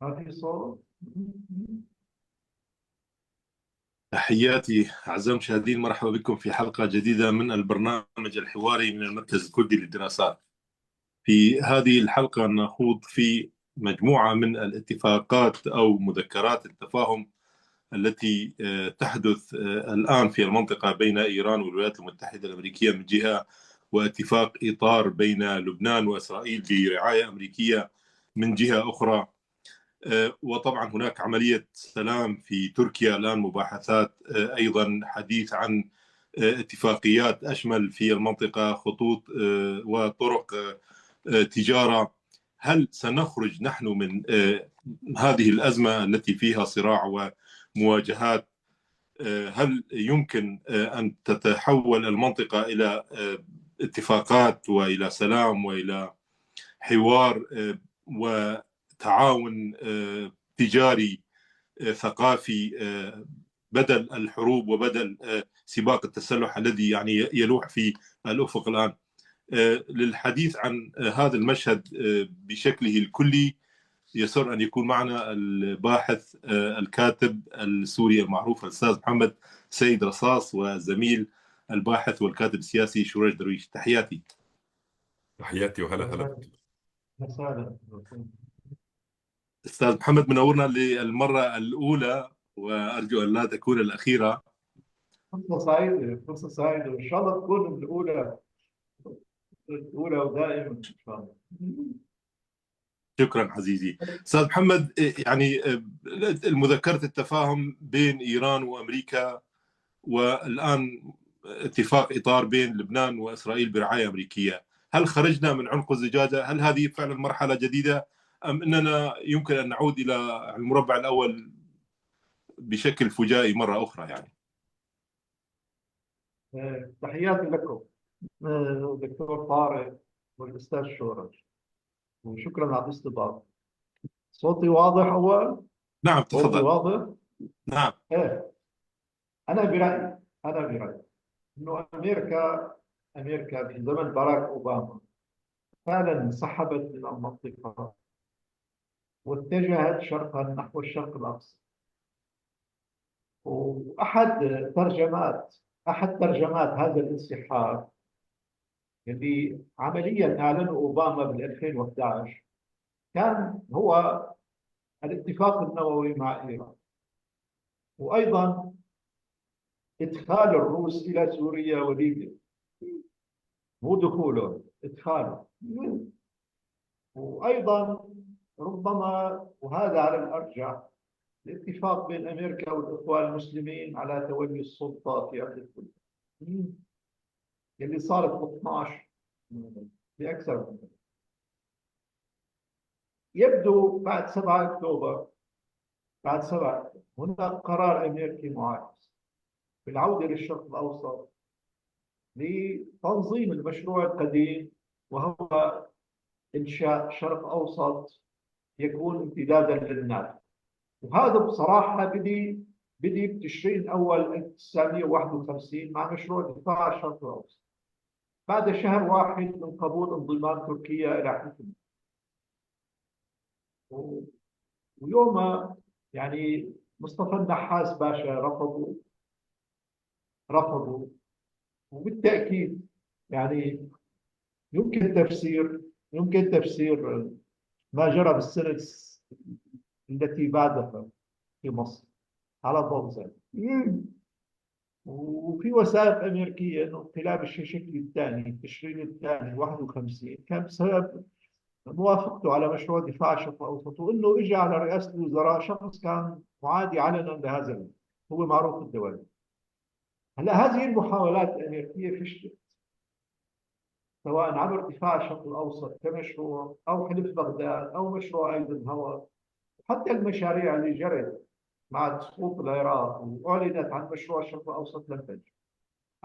ما في صوت. تحياتي أعزائي المشاهدين، مرحبا بكم في حلقة جديدة من البرنامج الحواري من المركز الكردي للدراسات. في هذه الحلقة نخوض في مجموعة من الاتفاقات أو مذكرات التفاهم التي تحدث الآن في المنطقة بين إيران والولايات المتحدة الأمريكية من جهة، واتفاق إطار بين لبنان وإسرائيل برعاية أمريكية من جهة أخرى. وطبعا هناك عملية سلام في تركيا الآن، مباحثات، أيضا حديث عن اتفاقيات أشمل في المنطقة، خطوط وطرق تجارة. هل سنخرج نحن من هذه الأزمة التي فيها صراع ومواجهات؟ هل يمكن أن تتحول المنطقة إلى اتفاقات وإلى سلام وإلى حوار وتعاون تجاري ثقافي، بدل الحروب وبدل سباق التسلح الذي يعني يلوح في الأفق الآن؟ للحديث عن هذا المشهد بشكله الكلي يسر أن يكون معنا الباحث الكاتب السوري المعروف الأستاذ محمد سيد رصاص، وزميل الباحث والكاتب السياسي شورج درويش. تحياتي. تحياتي وهلا. مساء. أستاذ محمد، منورنا للمرة الأولى وأرجو أن لا تكون الأخيرة. فرصة سعيدة، فرصة سعيدة، وإن شاء الله تكون الأولى ودائما إن شاء الله. شكرا عزيزي. أستاذ محمد، يعني المذكرة التفاهم بين إيران وأمريكا، والآن اتفاق إطار بين لبنان وإسرائيل برعاية أمريكية، هل خرجنا من عنق الزجاجة؟ هل هذه فعلا مرحلة جديدة، أم أننا يمكن أن نعود إلى المربع الأول بشكل فجائي مرة أخرى يعني؟ تحياتي لكم دكتور طارق والأستاذ شورج، وشكرا على الاستضافة. صوتي واضح أول؟ نعم صوتي تفضل. واضح؟ نعم. إيه. أنا برأيي إنه أمريكا في زمن باراك أوباما فعلا انسحبت من المنطقة واتجهت شرقا نحو الشرق الأقصى. وأحد ترجمات هذا الانسحاب اللي عمليا أعلنه أوباما بال 2011 كان هو الاتفاق النووي مع إيران، وأيضا إدخال الروس إلى سوريا وليبيا، مو دخولهم، إدخالهم. وأيضا ربما، وهذا على الأرجح، الاتفاق بين أمريكا والإخوان المسلمين على تولي السلطة في أرض الكردستان اللي صارت ب 12 بأكثر من ذلك. يبدو بعد 7 أكتوبر هناك قرار أمريكي معاكس بالعودة للشرق الأوسط لتنظيم المشروع القديم، وهو إنشاء شرق أوسط يكون امتدادا للناتو. وهذا بصراحة بدي بتشرين أول 1951 مع مشروع دفاع الشرق الأوسط بعد شهر واحد من قبول انضمام تركيا إلى حلف الناتو. ويوم يعني مصطفى النحاس باشا رفضوا. وبالتأكيد يعني يمكن تفسير ما جرى بالسنة التي بعدها في مصر على ضوء ذلك. وفي وثائق أمريكية أنه انقلاب الشيشكلي الثاني تشرين الثاني 51 كان بسبب موافقته على مشروع دفاع الشرق الأوسط، وأنه إجى على رئاسة الوزراء شخص كان معادي علنا لهذا، هو معروف الدولي. هلا هذه المحاولات الأمريكية فشلت، سواء عبر دفاع الشرق الأوسط كمشروع أو حلف بغداد أو مشروع أيزنهاور، حتى المشاريع اللي جرت مع سقوط العراق وأعلنت عن مشروع الشرق الأوسط لم تنجح.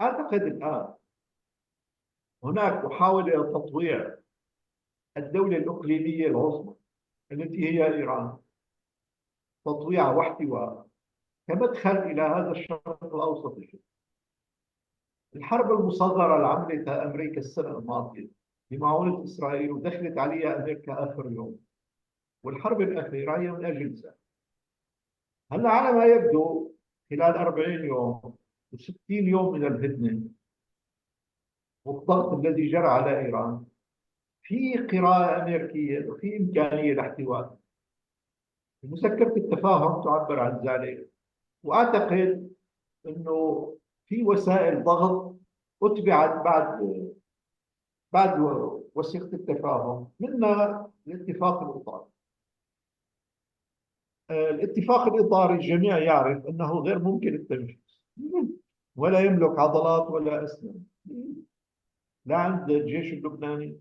أعتقد الآن هناك محاولة لتطويع الدولة الإقليمية العظمى التي هي إيران، تطويعها واحتوائها كمدخل إلى هذا الشرق الأوسط. الحرب المصغرة اللي عملتها أمريكا السنة الماضية بمعونة إسرائيل ودخلت عليها أمريكا آخر يوم، والحرب الأخيرة هي من أجل ذلك. هلا على ما يبدو خلال 40 يوم و60 يوم من الهدنة والضغط الذي جرى على إيران، في قراءة أمريكية وفي إمكانية لاحتواء. مذكرة التفاهم تعبر عن ذلك، وأعتقد أنه في وسائل ضغط أتبعت بعد وثيقة التفاهم، منها الاتفاق الإطاري. الاتفاق الإطاري الجميع يعرف أنه غير ممكن التنفيذ، ولا يملك عضلات ولا أسنان، لا عند الجيش اللبناني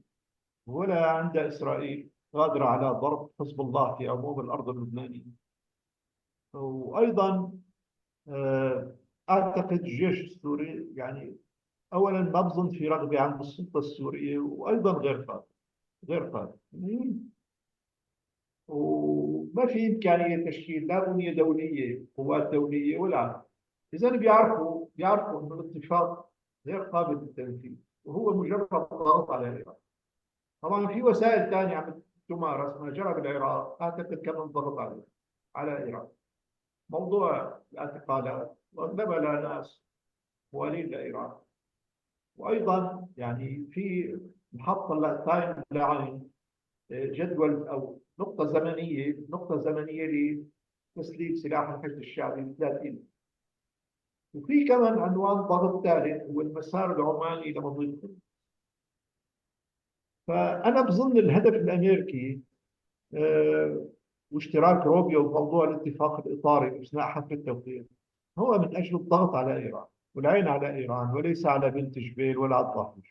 ولا عند إسرائيل قادرة على ضرب حزب الله في عموم الأرض اللبنانية. وأيضا أعتقد الجيش السوري يعني أولا ما بظن في رغبة عند السلطة السورية، وأيضا غير قادر. وما في إمكانية تشكيل لا بنية دولية، قوات دولية ولا. إذا بيعرفوا أن الاتفاق غير قابل للتنفيذ، وهو مجرد ضغط على إيران. طبعا في وسائل ثانية عم تمارس، ما جرى بالعراق أعتقد كمان ضغط على إيران. موضوع الاعتقالات واغلبها ناس موالين لايران. وايضا يعني في محطه تايم لاين، جدول او نقطه زمنيه لتسليم سلاح الحشد الشعبي 30. وفي كمان عنوان ضغط ثالث هو المسار العماني لمضيق قطر. فانا بظن الهدف الامريكي واشتراك روبيو بموضوع الاتفاق الاطاري اثناء حفل التوقيع هو من اجل الضغط على ايران والعين على ايران، وليس على بنت جبيل ولا على الضفدع.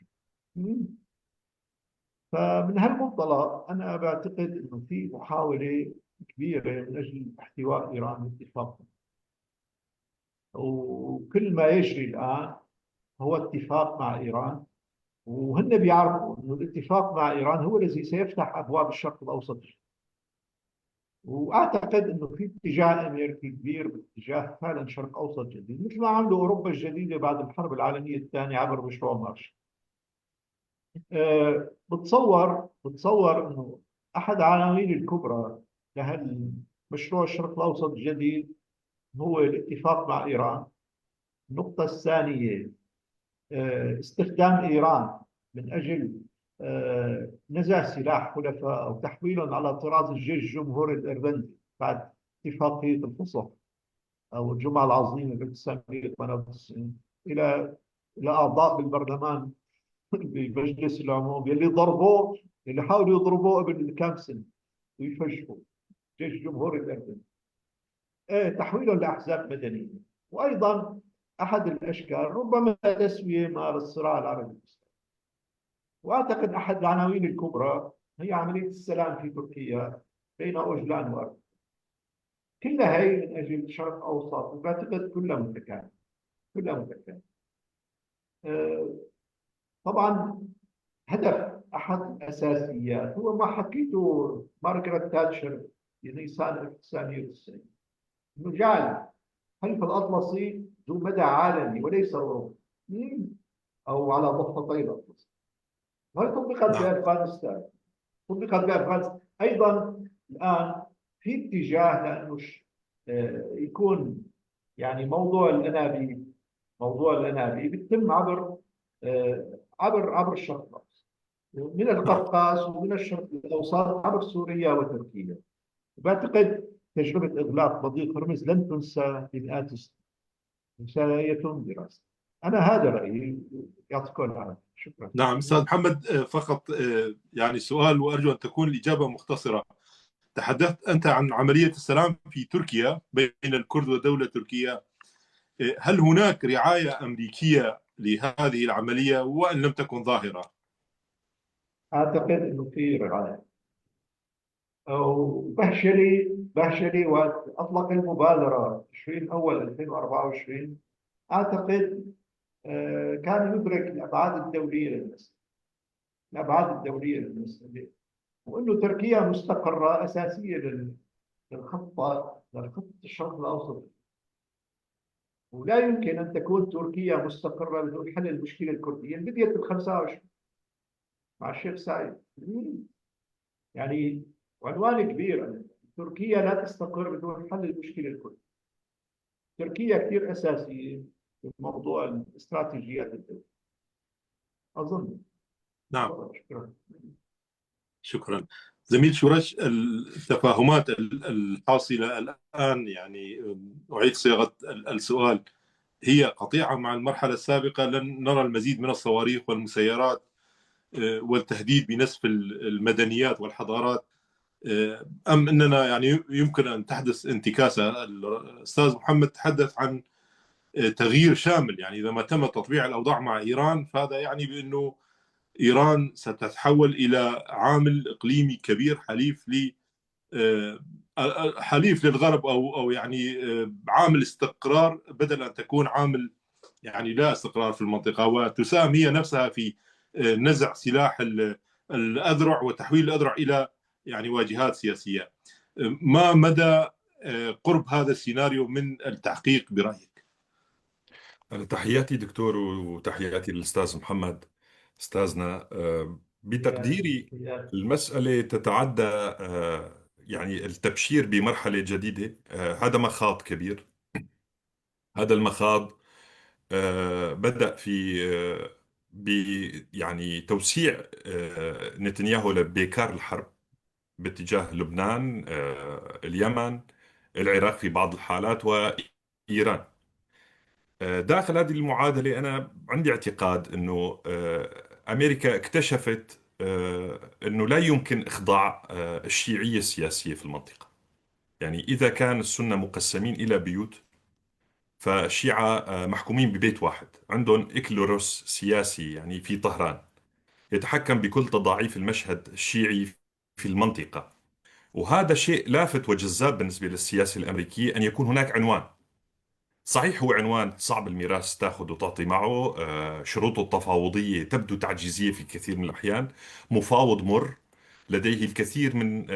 فمن هالمنطلق انا بعتقد انه في محاوله كبيره من اجل احتواء ايران بالاتفاق، وكل ما يجري الان هو اتفاق مع ايران، وهن بيعرفوا انه الاتفاق مع ايران هو الذي سيفتح ابواب الشرق الاوسط. واعتقد انه في اتجاه امريكي كبير باتجاه فعلا شرق اوسط جديد، مثل ما عملوا اوروبا الجديده بعد الحرب العالميه الثانيه عبر مشروع مارشال. بتصور انه احد العناوين الكبرى لهالمشروع الشرق الاوسط الجديد هو الاتفاق مع ايران. النقطه الثانيه استخدام ايران من اجل نزع سلاح حلفاء او تحويلهم على طراز الجيش الجمهوري الايرلندي بعد اتفاقيه الفصح او الجمعه العظيمه ب 1998 الى اعضاء بالبرلمان بمجلس العموم اللي حاولوا يضربوه قبل كم سنه ويفشوا جيش الجمهوري الاردني. تحويلهم لاحزاب مدنيه، وايضا احد الاشكال ربما تسويه مع الصراع العربي الاسلامي. واعتقد احد العناوين الكبرى هي عمليه السلام في تركيا بين اوجلان واردن. كلها هي من اجل الشرق الاوسط، وبعتقد كلها متكامله. طبعا هدف احد الاساسيات هو ما حكيته مارغريت تاتشر في نيسان 1990، انه جعل حلف الاطلسي ذو مدى عالمي وليس اوروبي او على ضفتي الاطلس. وهي طبقت بافغانستان، ايضا. الان في اتجاه لانه يكون يعني موضوع الانابيب بيتم عبر الشرق الاوسط، من القفقاز ومن الشرق الاوسط عبر سوريا وتركيا. بعتقد تجربه اغلاق مضيق هرمز لن تنسى لمئات السنين، سيتم دراسه. انا هذا رايي، يعطيكم العافيه. شكرا. نعم استاذ محمد، فقط يعني سؤال وارجو ان تكون الاجابه مختصره. تحدثت انت عن عمليه السلام في تركيا بين الكرد ودوله تركيا، هل هناك رعايه امريكيه لهذه العمليه وان لم تكن ظاهره؟ اعتقد انه في رعايه. بهشلي وقت اطلق المبادره تشرين اول 2024 اعتقد كان يدرك الابعاد الدوليه للمساله، وانه تركيا مستقره اساسيه للخطه الشرق الاوسط. ولا يمكن ان تكون تركيا مستقره بدون حل المشكله الكرديه اللي بديت بال 25 مع الشيخ سعيد. يعني وعنوان كبير. تركيا لا تستقر بدون حل المشكلة الكل. تركيا كثير أساسية في موضوع الاستراتيجيات الدولية أظن. نعم، شكرا. شكرا. زميل شورش، التفاهمات الحاصلة الآن، يعني أعيد صياغة السؤال، هي قطيعة مع المرحلة السابقة؟ لن نرى المزيد من الصواريخ والمسيرات والتهديد بنسف المدنيات والحضارات، أم أننا يعني يمكن أن تحدث انتكاسة؟ الأستاذ محمد تحدث عن تغيير شامل، يعني إذا ما تم تطبيع الأوضاع مع إيران فهذا يعني بأنه إيران ستتحول إلى عامل إقليمي كبير، حليف للغرب، أو يعني عامل استقرار، بدل أن تكون عامل يعني لا استقرار في المنطقة، وتساهم هي نفسها في نزع سلاح الأذرع وتحويل الأذرع إلى يعني واجهات سياسية. ما مدى قرب هذا السيناريو من التحقيق برأيك؟ أنا تحياتي دكتور، وتحياتي للأستاذ محمد أستاذنا. بتقديري المسألة تتعدى يعني التبشير بمرحلة جديدة. هذا مخاض كبير. هذا المخاض بدأ في ب يعني توسيع نتنياهو لبيكار الحرب باتجاه لبنان، اليمن، العراق في بعض الحالات، وإيران. داخل هذه المعادلة أنا عندي اعتقاد أنه أمريكا اكتشفت أنه لا يمكن إخضاع الشيعية السياسية في المنطقة. يعني إذا كان السنة مقسمين إلى بيوت، فالشيعة محكومين ببيت واحد، عندهم إكلوروس سياسي يعني في طهران يتحكم بكل تضاعيف المشهد الشيعي في المنطقة. وهذا شيء لافت وجذاب بالنسبة للسياسة الأمريكية، أن يكون هناك عنوان. صحيح هو عنوان صعب الميراث تاخذ وتعطي معه، شروطه التفاوضية تبدو تعجيزية في كثير من الأحيان، مفاوض مر لديه الكثير من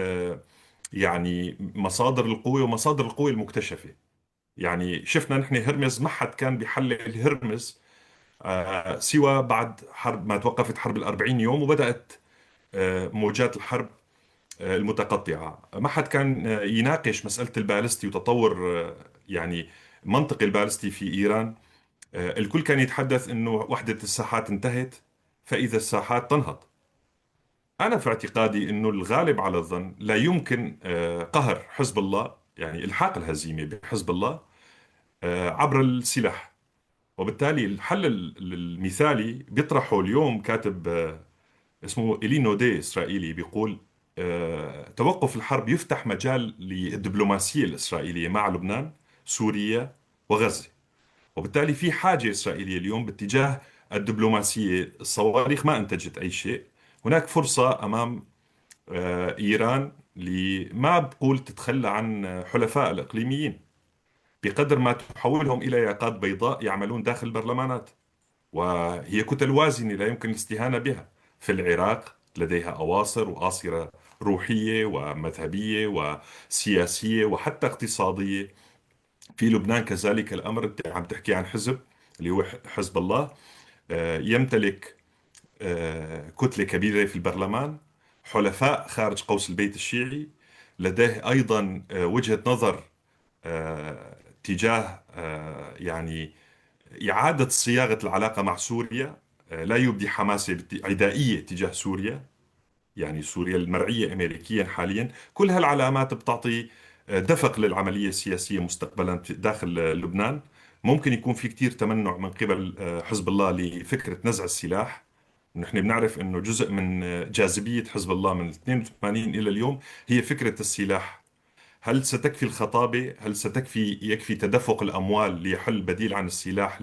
يعني مصادر القوة ومصادر القوة المكتشفة. يعني شفنا نحن هرمز ما حد كان بيحلل هرمز سوى بعد حرب ما توقفت حرب الأربعين يوم، وبدأت موجات الحرب المتقطعة. ما حد كان يناقش مسألة البالستي وتطور يعني منطق البالستي في إيران. الكل كان يتحدث إنه وحدة الساحات انتهت، فإذا الساحات تنهض. أنا في اعتقادي إنه الغالب على الظن لا يمكن قهر حزب الله، يعني إلحاق الهزيمة بحزب الله عبر السلاح. وبالتالي الحل المثالي بيطرحه اليوم كاتب اسمه إلينو دي إسرائيلي، بيقول توقف الحرب يفتح مجال للدبلوماسية الإسرائيلية مع لبنان، سوريا، وغزة. وبالتالي في حاجة إسرائيلية اليوم باتجاه الدبلوماسية. الصواريخ ما أنتجت أي شيء. هناك فرصة أمام إيران، ما بقول تتخلى عن حلفاء الإقليميين، بقدر ما تحولهم إلى ياقات بيضاء يعملون داخل البرلمانات. وهي كتل وازنة لا يمكن الاستهانة بها. في العراق لديها أواصر وآصرة روحية ومذهبية وسياسية وحتى اقتصادية. في لبنان كذلك الأمر. أنت عم تحكي عن حزب اللي هو حزب الله، يمتلك كتلة كبيرة في البرلمان، حلفاء خارج قوس البيت الشيعي، لديه أيضا وجهة نظر تجاه يعني إعادة صياغة العلاقة مع سوريا. لا يبدي حماسة عدائية تجاه سوريا، يعني سوريا المرعية أمريكيا حاليا. كل هالعلامات بتعطي دفق للعملية السياسية مستقبلا داخل لبنان. ممكن يكون في كتير تمنع من قبل حزب الله لفكرة نزع السلاح. نحن بنعرف أنه جزء من جاذبية حزب الله من 82 إلى اليوم هي فكرة السلاح. هل ستكفي الخطابة؟ هل يكفي تدفق الأموال ليحل بديل عن السلاح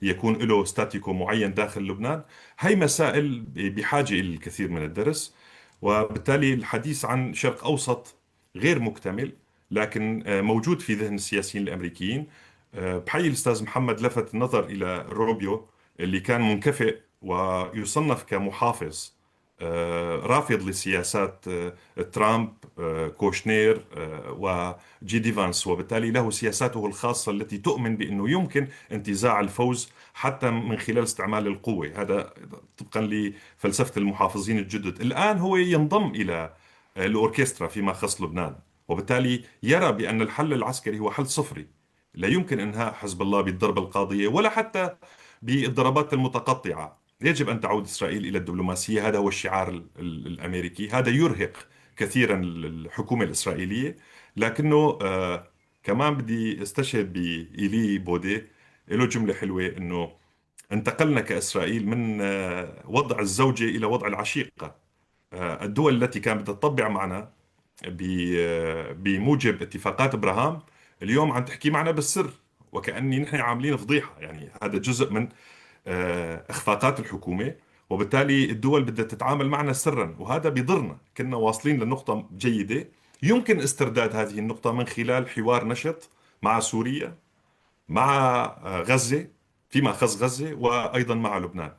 ليكون له ستاتيكو معين داخل لبنان؟ هي مسائل بحاجة إلى الكثير من الدرس. وبالتالي الحديث عن شرق أوسط غير مكتمل، لكن موجود في ذهن السياسيين الأمريكيين. بحيي الأستاذ محمد لفت النظر إلى روبيو اللي كان منكفئ ويصنف كمحافظ، رافض لسياسات ترامب، كوشنير، وجي فانس. وبالتالي له سياساته الخاصة التي تؤمن بأنه يمكن انتزاع الفوز حتى من خلال استعمال القوة. هذا طبقا لفلسفة المحافظين الجدد. الآن هو ينضم إلى الأوركسترا فيما خص لبنان، وبالتالي يرى بأن الحل العسكري هو حل صفري. لا يمكن إنهاء حزب الله بالضربة القاضية ولا حتى بالضربات المتقطعة. يجب أن تعود إسرائيل إلى الدبلوماسية، هذا هو الشعار الأمريكي. هذا يرهق كثيرا الحكومة الإسرائيلية. لكنه كمان بدي استشهد بإيلي بودي، له جملة حلوة إنه انتقلنا كإسرائيل من وضع الزوجة إلى وضع العشيقة. الدول التي كانت بتطبع معنا بموجب اتفاقات ابراهام اليوم عم تحكي معنا بالسر، وكأني نحن عاملين فضيحة. يعني هذا جزء من اخفاقات الحكومة، وبالتالي الدول بدها تتعامل معنا سرا، وهذا بيضرنا. كنا واصلين لنقطة جيدة، يمكن استرداد هذه النقطة من خلال حوار نشط مع سوريا، مع غزة، فيما خص غزة، وأيضا مع لبنان.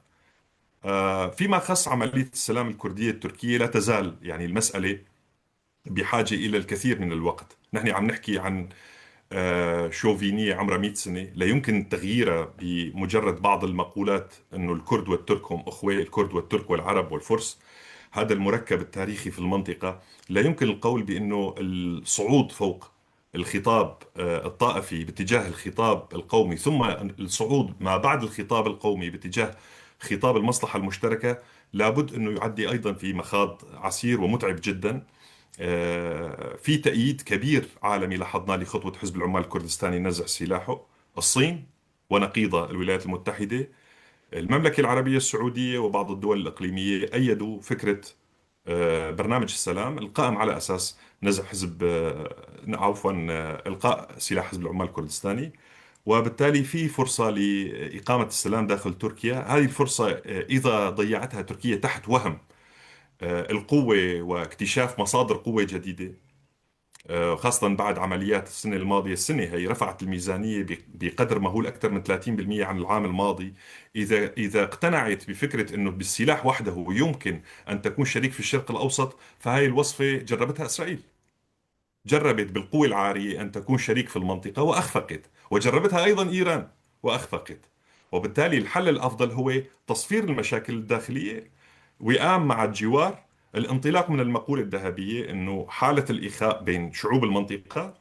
فيما خص عملية السلام الكردية التركية، لا تزال يعني المسألة بحاجة إلى الكثير من الوقت. نحن عم نحكي عن شوفينية عمرها 100 سنة، لا يمكن تغييرها بمجرد بعض المقولات أنه الكرد والترك هم أخوة، الكرد والترك والعرب والفرس. هذا المركب التاريخي في المنطقة لا يمكن القول بأنه الصعود فوق الخطاب الطائفي باتجاه الخطاب القومي، ثم الصعود ما بعد الخطاب القومي باتجاه خطاب المصلحة المشتركة، لابد أنه يعدي أيضا في مخاض عسير ومتعب جدا. في تأييد كبير عالمي لاحظناه لخطوة حزب العمال الكردستاني نزع سلاحه. الصين ونقيضة الولايات المتحدة، المملكة العربية السعودية وبعض الدول الإقليمية أيدوا فكرة برنامج السلام القائم على أساس نزع حزب عفوا إلقاء سلاح حزب العمال الكردستاني. وبالتالي في فرصة لإقامة السلام داخل تركيا. هذه الفرصة إذا ضيعتها تركيا تحت وهم القوة واكتشاف مصادر قوة جديدة، خاصة بعد عمليات السنة الماضية. السنة هي رفعت الميزانية بقدر مهول أكثر من 30% عن العام الماضي. إذا اقتنعت بفكرة أنه بالسلاح وحده يمكن أن تكون شريك في الشرق الأوسط، فهي الوصفة جربتها إسرائيل. جربت بالقوة العارية أن تكون شريك في المنطقة وأخفقت، وجربتها أيضا إيران وأخفقت. وبالتالي الحل الأفضل هو تصفير المشاكل الداخلية، وئام مع الجوار، الانطلاق من المقولة الذهبية أنه حالة الإخاء بين شعوب المنطقة،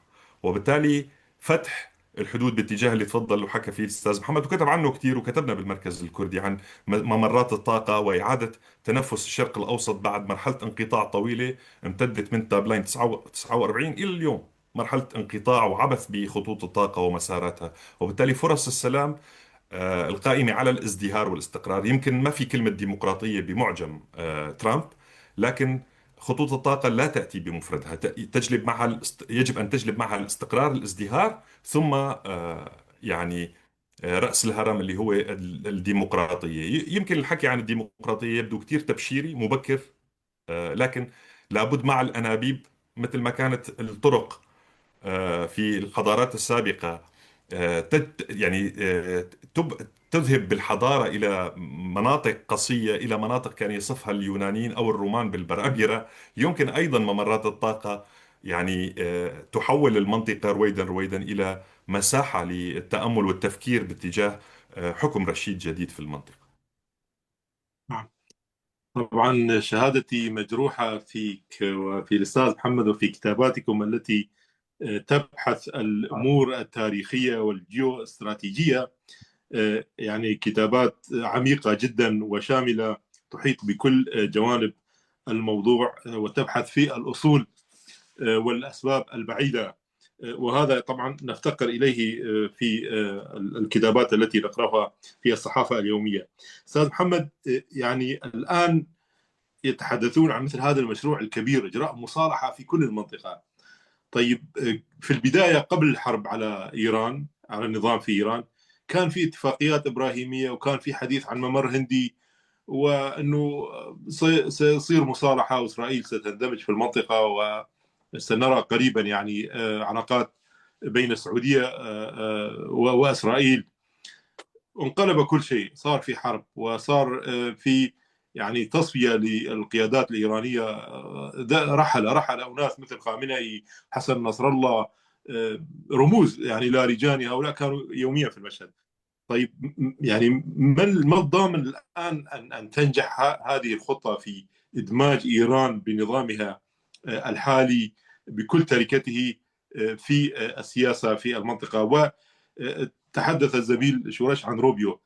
وبالتالي فتح الحدود باتجاه اللي تفضل وحكى فيه الأستاذ محمد وكتب عنه كثير، وكتبنا بالمركز الكردي عن ممرات الطاقة وإعادة تنفس الشرق الأوسط بعد مرحلة انقطاع طويلة امتدت من تابلاين 49 إلى اليوم. مرحلة انقطاع وعبث بخطوط الطاقة ومساراتها. وبالتالي فرص السلام القائمة على الازدهار والاستقرار. يمكن ما في كلمة ديمقراطية بمعجم ترامب، لكن خطوط الطاقة لا تأتي بمفردها، تجلب معها يجب أن تجلب معها الاستقرار، الازدهار، ثم يعني رأس الهرم اللي هو الديمقراطية. يمكن الحكي عن الديمقراطية يبدو كتير تبشيري مبكر، لكن لابد مع الأنابيب مثل ما كانت الطرق في الحضارات السابقة يعني تذهب بالحضارة إلى مناطق قصية، إلى مناطق كان يصفها اليونانيين أو الرومان بالبرابرة. يمكن أيضا ممرات الطاقة يعني تحول المنطقة رويدا رويدا إلى مساحة للتأمل والتفكير باتجاه حكم رشيد جديد في المنطقة. نعم. طبعا شهادتي مجروحة فيك وفي الأستاذ محمد وفي كتاباتكم التي تبحث الأمور التاريخية والجيو استراتيجية. يعني كتابات عميقة جدا وشاملة تحيط بكل جوانب الموضوع وتبحث في الأصول والأسباب البعيدة، وهذا طبعا نفتقر إليه في الكتابات التي نقرأها في الصحافة اليومية. أستاذ محمد، يعني الآن يتحدثون عن مثل هذا المشروع الكبير، إجراء مصالحة في كل المنطقة. طيب، في البداية قبل الحرب على إيران، على النظام في إيران، كان في اتفاقيات إبراهيمية وكان في حديث عن ممر هندي، وأنه سيصير مصالحة وإسرائيل ستندمج في المنطقة، وسنرى قريبا يعني علاقات بين السعودية وإسرائيل. انقلب كل شيء، صار في حرب وصار في يعني تصفية للقيادات الإيرانية. رحل أناس مثل خامنئي، حسن نصر الله، رموز يعني لا رجاني، هؤلاء كانوا يوميا في المشهد. طيب، يعني ما الضامن الآن أن تنجح هذه الخطة في إدماج إيران بنظامها الحالي بكل تركته في السياسة في المنطقة. وتحدث الزميل شورش عن روبيو.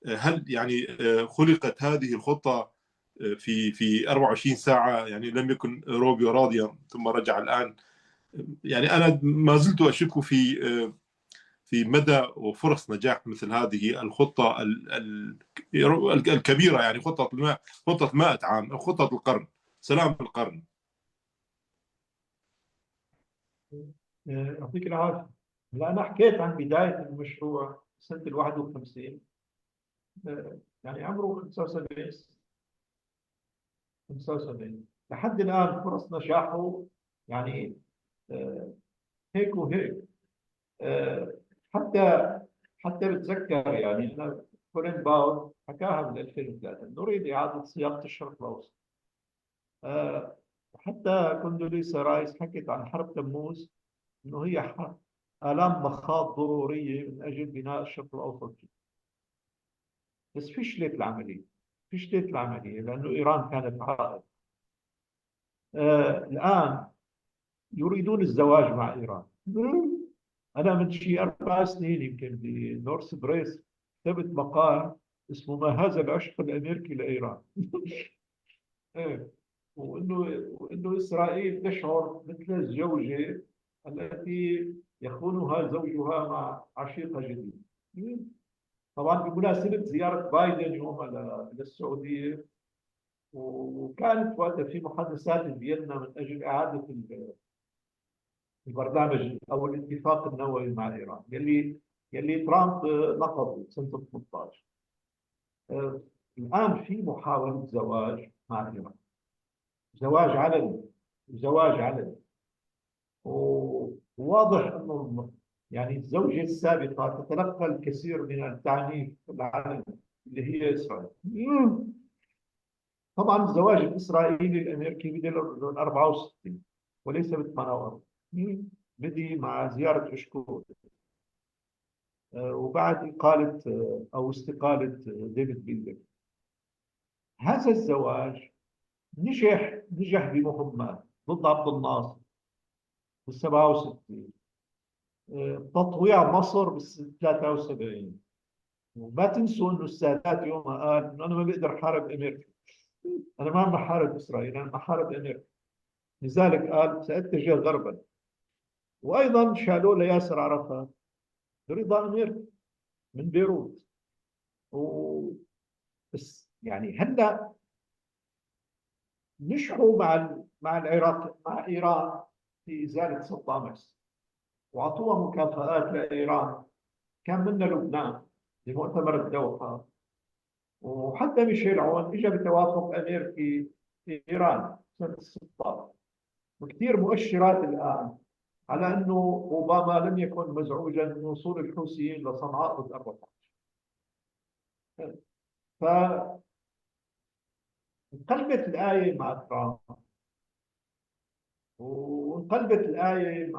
هل يعني خلقت هذه الخطة في 24 ساعة؟ يعني لم يكن روبيو راضيا ثم رجع الآن. يعني أنا ما زلت أشك في مدى وفرص نجاح مثل هذه الخطة الكبيرة، يعني خطة 100 عام أو خطة القرن، سلام القرن. يعطيك العافية. هلا أنا حكيت عن بداية المشروع سنة ال 51، يعني عمره 75 لحد الآن فرص نجاحه يعني هيك وهيك. آه، حتى بتذكر يعني أنا كولين باور حكاها بال 2003 نريد إعادة صياغة الشرق الأوسط. حتى كوندوليسا رايس حكت عن حرب تموز انه هي آلام مخاض ضرورية من اجل بناء الشرق الاوسط. بس فشلت العملية لانه ايران كانت عائق. الان يريدون الزواج مع ايران. انا من شيء 4 سنين يمكن بنورث بريس كتبت مقال اسمه ما هذا العشق الامريكي لايران. إيه. وانه اسرائيل تشعر مثل الزوجه التي يخونها زوجها مع عشيقه جديد. طبعا بمناسبه زياره بايدن يوم للسعوديه، وكانت وقتها في محادثات بفيينا من اجل اعاده البرنامج او الاتفاق النووي مع ايران يلي ترامب نقضه سنه 18. الان في محاوله زواج مع ايران، زواج علني. وواضح انه يعني الزوجه السابقه تتلقى الكثير من التعنيف العلني اللي هي اسرائيل. طبعا الزواج الاسرائيلي الامريكي بدا ال 64 وليس بال 48. بدي مع زياره اشكور وبعد اقاله او استقاله ديفيد بيلر. هذا الزواج نجح بمهمات ضد عبد الناصر بال 67، تطويع مصر بال 73. وما تنسوا انه السادات يومها قال انه انا ما بقدر حارب امريكا، انا ما عم بحارب اسرائيل، انا بحارب امريكا. لذلك قال ساتجه غربا. وايضا شالوا لياسر عرفات برضا امريكا من بيروت. و بس يعني هلا نجحوا مع العراق مع ايران في ازاله صدام حسين، واعطوها مكافآت لايران. كان منا لبنان بمؤتمر الدوحه، وحتى ميشيل عون اجى بتوافق امريكي في ايران سنه 16. وكثير مؤشرات الان على انه اوباما لم يكن مزعوجا من وصول الحوثيين لصنعاء ضد 14. فانقلبت الايه مع ترامب، وانقلبت الايه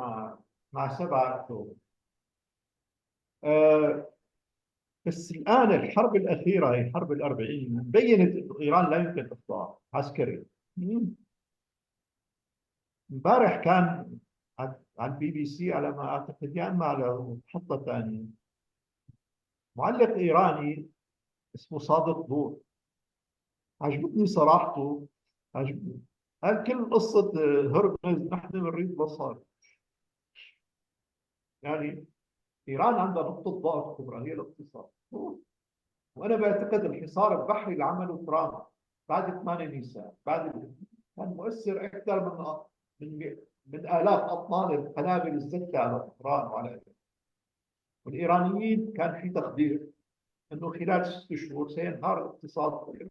مع 7 اكتوبر. آه، بس الآن الحرب الأخيرة هي حرب ال40 بينت أنه إيران لا يمكن إخضاع عسكري. امبارح كان على البي بي سي على ما أعتقد، يا إما على محطة ثانية، معلق إيراني اسمه صادق دور، عجبتني صراحته. عجبني قال كل قصة هرمز نحن بنريد مصاري. يعني إيران عندها نقطة ضعف كبرى هي الاقتصاد. وانا بعتقد الحصار البحري اللي عمله ترامب بعد 8 نيسان كان مؤثر اكثر من الاف اطنان القنابل الزكه على طهران وعلى إيران. والايرانيين كان في تقدير انه خلال 6 شهور سينهار الاقتصاد في إيران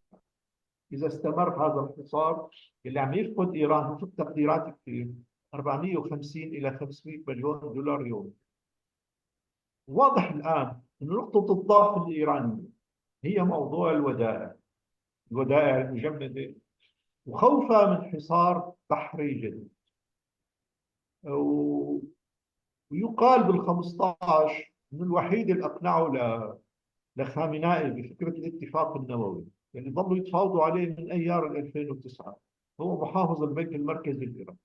اذا استمر هذا الحصار اللي عم يفقد ايران وفق تقديرات كثير 450 الى 500 مليون دولار يوم. واضح الان انه نقطه الضعف الايرانيه هي موضوع الودائع المجمدة، وخوفا من حصار بحري جديد. ويقال بال15 انه الوحيد اللي اقنعه لخامنائي بفكرة الاتفاق النووي اللي ظلوا يتفاوضوا عليه من ايار 2009 هو محافظ البنك المركزي الايراني.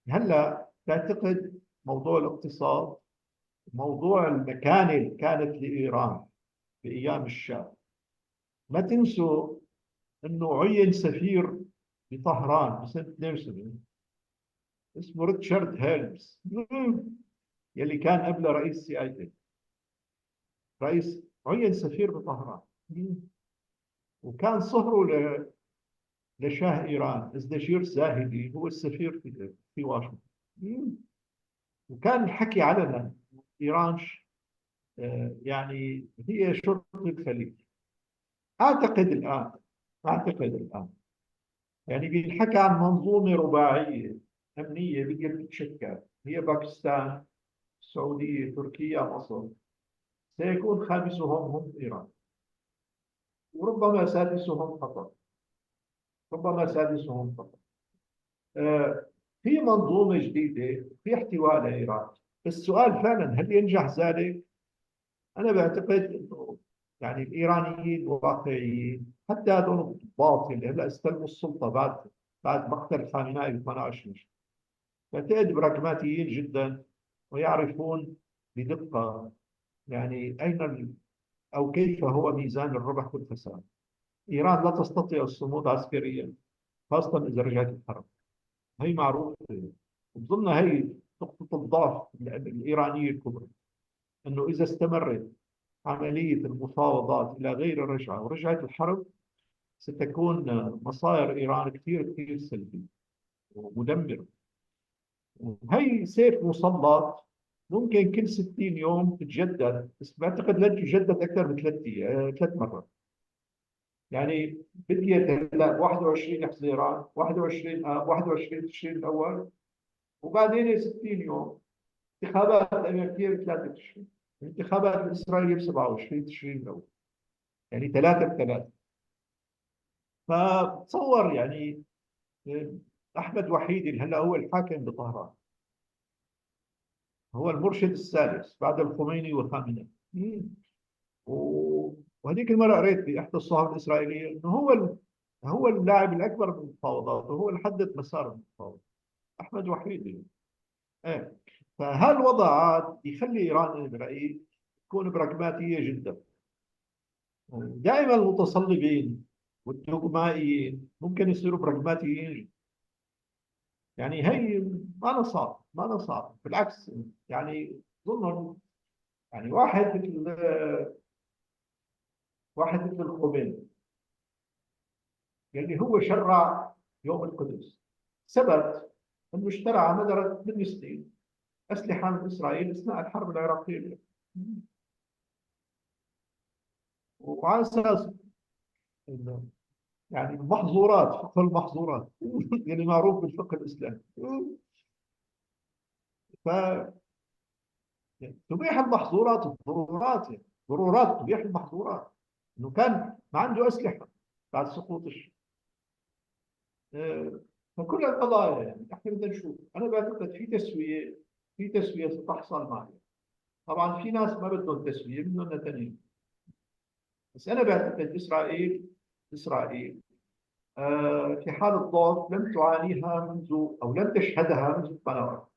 هلا تعتقد موضوع الاقتصاد، موضوع المكانة اللي كانت لإيران في أيام الشاه. ما تنسوا أنه عين سفير بطهران بسنة 72 اسمه ريتشارد هيلمز، يلي كان قبل رئيس سي اي اي، رئيس، عين سفير بطهران. وكان صهره لشاه ايران ازدشير زاهدي هو السفير في واشنطن. وكان الحكي علنا ايران يعني هي شرطة الخليج. اعتقد الان اعتقد الان يعني بينحكى عن منظومة رباعية أمنية بدها تتشكل، هي باكستان، السعودية، تركيا، مصر. سيكون خامسهم هم إيران، وربما سادسهم قطر، ربما سادسهم قطر. في منظومة جديدة في احتواء لإيران. السؤال فعلا هل ينجح ذلك؟ أنا بعتقد أنه يعني الإيرانيين واقعيين، حتى هذول الضباط اللي هلا استلموا السلطة بعد مقتل خامنئي ب 18، بعتقد براغماتيين جدا ويعرفون بدقة يعني أو كيف هو ميزان الربح والخسارة. إيران لا تستطيع الصمود عسكريا، خاصة إذا رجعت الحرب. هي معروفة، بظن هي نقطة الضعف الإيرانية الكبرى، أنه إذا استمرت عملية المفاوضات إلى غير الرجعة ورجعت الحرب، ستكون مصائر إيران كثير كثير سلبية ومدمرة. وهي سيف مسلط ممكن كل 60 يوم تتجدد، بس بعتقد لن تجدد أكثر من ثلاث مرات. يعني بديت هلا 21 حزيران، 21 تشرين الاول، وبعدين 60 يوم. انتخابات الامريكيه ب 3 تشرين، الانتخابات الاسرائيليه ب 27 تشرين الاول، يعني ثلاثه بثلاثه. فتصور يعني احمد وحيد اللي هلا هو الحاكم بطهران، هو المرشد الثالث بعد الخميني وخامنئي. وهذيك المره قريت في احدى الصحف الاسرائيليه انه هو اللاعب الاكبر بالمفاوضات، وهو اللي حدد مسار المفاوضات، احمد وحيد. ايه. فهالوضع عاد يخلي ايران، أنا برايي، تكون براغماتيه جدا. دائما المتصلبين والدوغمائيين ممكن يصيروا براغماتيين جدا. يعني هي ما صعب بالعكس. يعني ظن يعني واحد مثل الخميني اللي هو شرع يوم القدس، ثبت انه اشترى على مدى 8 سنين اسلحه من اسرائيل اثناء الحرب العراقيه، وعلى اساس انه يعني المحظورات، فقه المحظورات يعني معروف بالفقه الاسلامي. ف تبيح المحظورات الضرورات، يعني ضرورات تبيح المحظورات. انه كان ما عنده اسلحه بعد سقوط فكل القضايا يعني احنا بدنا نشوف. انا بعتقد في تسويه ستحصل معي. طبعا في ناس ما بدهم تسويه، بدهم نتنياهو. بس انا بعتقد اسرائيل في حاله ضعف لم تعانيها منذ، او لم تشهدها منذ سنوات.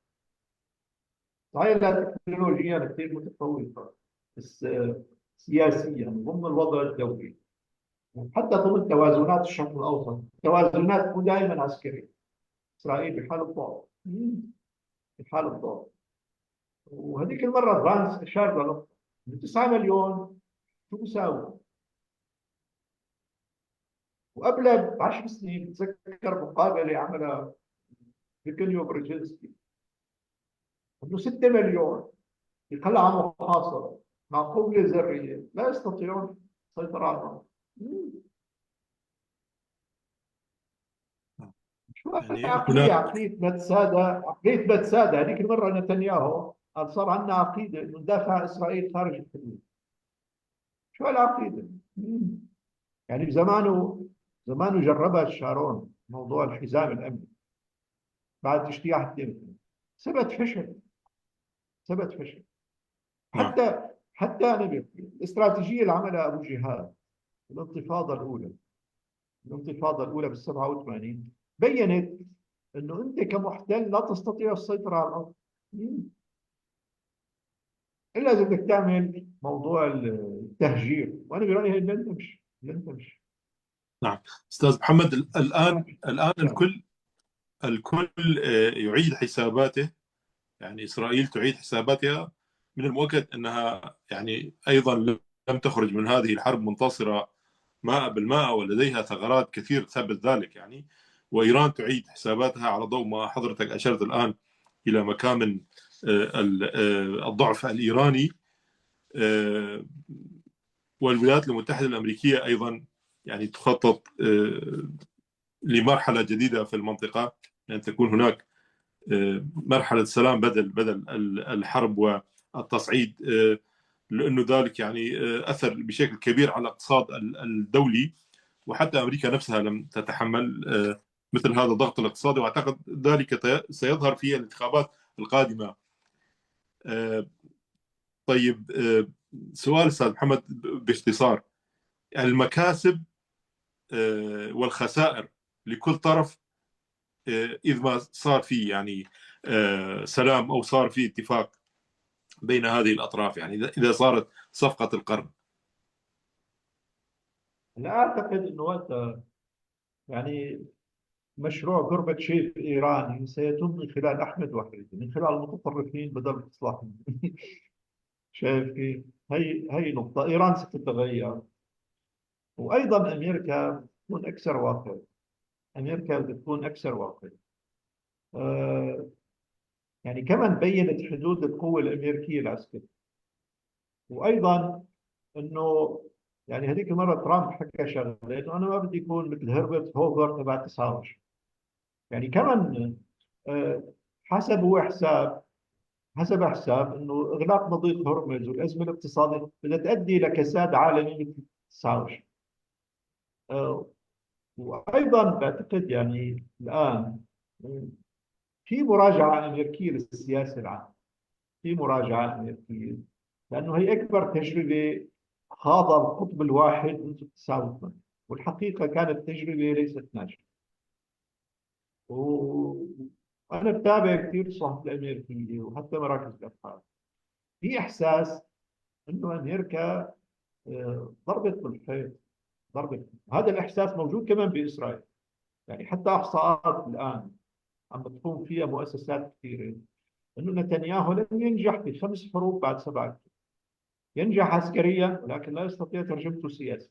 صحيح لا تكنولوجيا كثير متطوره، بس سياسيا ضمن الوضع الدولي، وحتى ضمن توازنات الشرق الاوسط، توازنات مو دائما عسكريه. اسرائيل بحاله ضعف، بحاله ضعف. وهذيك المره فرانس اشار لنقطه 9 مليون شو بيساوي. وقبلها ب10 سنين بتذكر مقابله عملها فيكنيو برجنسكي انه 6 مليون في قلعه محاصره مع قنبله ذريه لا يستطيعون السيطره على النار. شو يعني عقليه هناك عقليه بتساده هذيك المره نتنياهو قال صار عندنا عقيده انه ندافع عن اسرائيل خارج الحدود. شو العقيده؟ يعني زمانه جربها شارون، موضوع الحزام الامني بعد اجتياح 2، ثبت فشل. نعم. حتى انا الاستراتيجيه اللي عملها ابو جهاد الانتفاضه الاولى بال 87 بينت انه انت كمحتل لا تستطيع السيطره على الارض. الا اذا بدك تعمل موضوع التهجير، وانا برايي هي لن تمشي، لن تمشي. نعم استاذ محمد، الان نعم. الكل يعيد حساباته، يعني اسرائيل تعيد حساباتها. من المؤكد انها يعني ايضا لم تخرج من هذه الحرب منتصره ماء بالماء، ولديها ثغرات كثير تثبت ذلك يعني. وايران تعيد حساباتها على ضوء ما حضرتك اشرت الان الى مكامن الضعف الايراني. والولايات المتحده الامريكيه ايضا يعني تخطط لمرحله جديده في المنطقه، ان تكون هناك مرحله سلام بدل الحرب والتصعيد، لانه ذلك يعني اثر بشكل كبير على الاقتصاد الدولي. وحتى امريكا نفسها لم تتحمل مثل هذا الضغط الاقتصادي، واعتقد ذلك سيظهر في الانتخابات القادمه. طيب، سؤال استاذ محمد باختصار، المكاسب والخسائر لكل طرف إذ ما صار في يعني سلام أو صار في اتفاق بين هذه الأطراف، يعني إذا صارت صفقة القرن. انا اعتقد انه وقت يعني مشروع غورباتشيف ايراني سيتم من خلال احمد وحيد، من خلال المتطرفين بدل الاصلاح. شايف كيف؟ هي نقطة. ايران ستتغير، وايضا امريكا تكون اكثر واقع. امريكا بتكون اكثر واقع. آه يعني كمان بينت حدود القوة الامريكية العسكرية. وايضا انه يعني هذيك المرة ترامب حكى شغلة انه انا ما بدي يكون مثل هربرت هوفر تبع 29. يعني كمان آه حسب هو حساب حسب حساب انه اغلاق مضيق هرمز والازمه الاقتصاديه بدها تؤدي الى كساد عالمي مثل 29. آه، وايضا بعتقد يعني الان في مراجعه امريكيه للسياسه العامه. في مراجعه امريكيه لانه هي اكبر تجربه خاضها القطب الواحد منذ 89، والحقيقه كانت تجربه ليست ناجحه. وانا بتابع كثير الصحف الامريكيه وحتى مراكز الابحاث. في احساس انه امريكا ضربت بالحيط. ضربت. هذا الاحساس موجود كمان باسرائيل. يعني حتى احصاءات الان عم بتقوم فيها مؤسسات كثيره انه نتنياهو لم ينجح في 5 حروب بعد 7 أكتوبر. ينجح عسكريا ولكن لا يستطيع ترجمته سياسيا.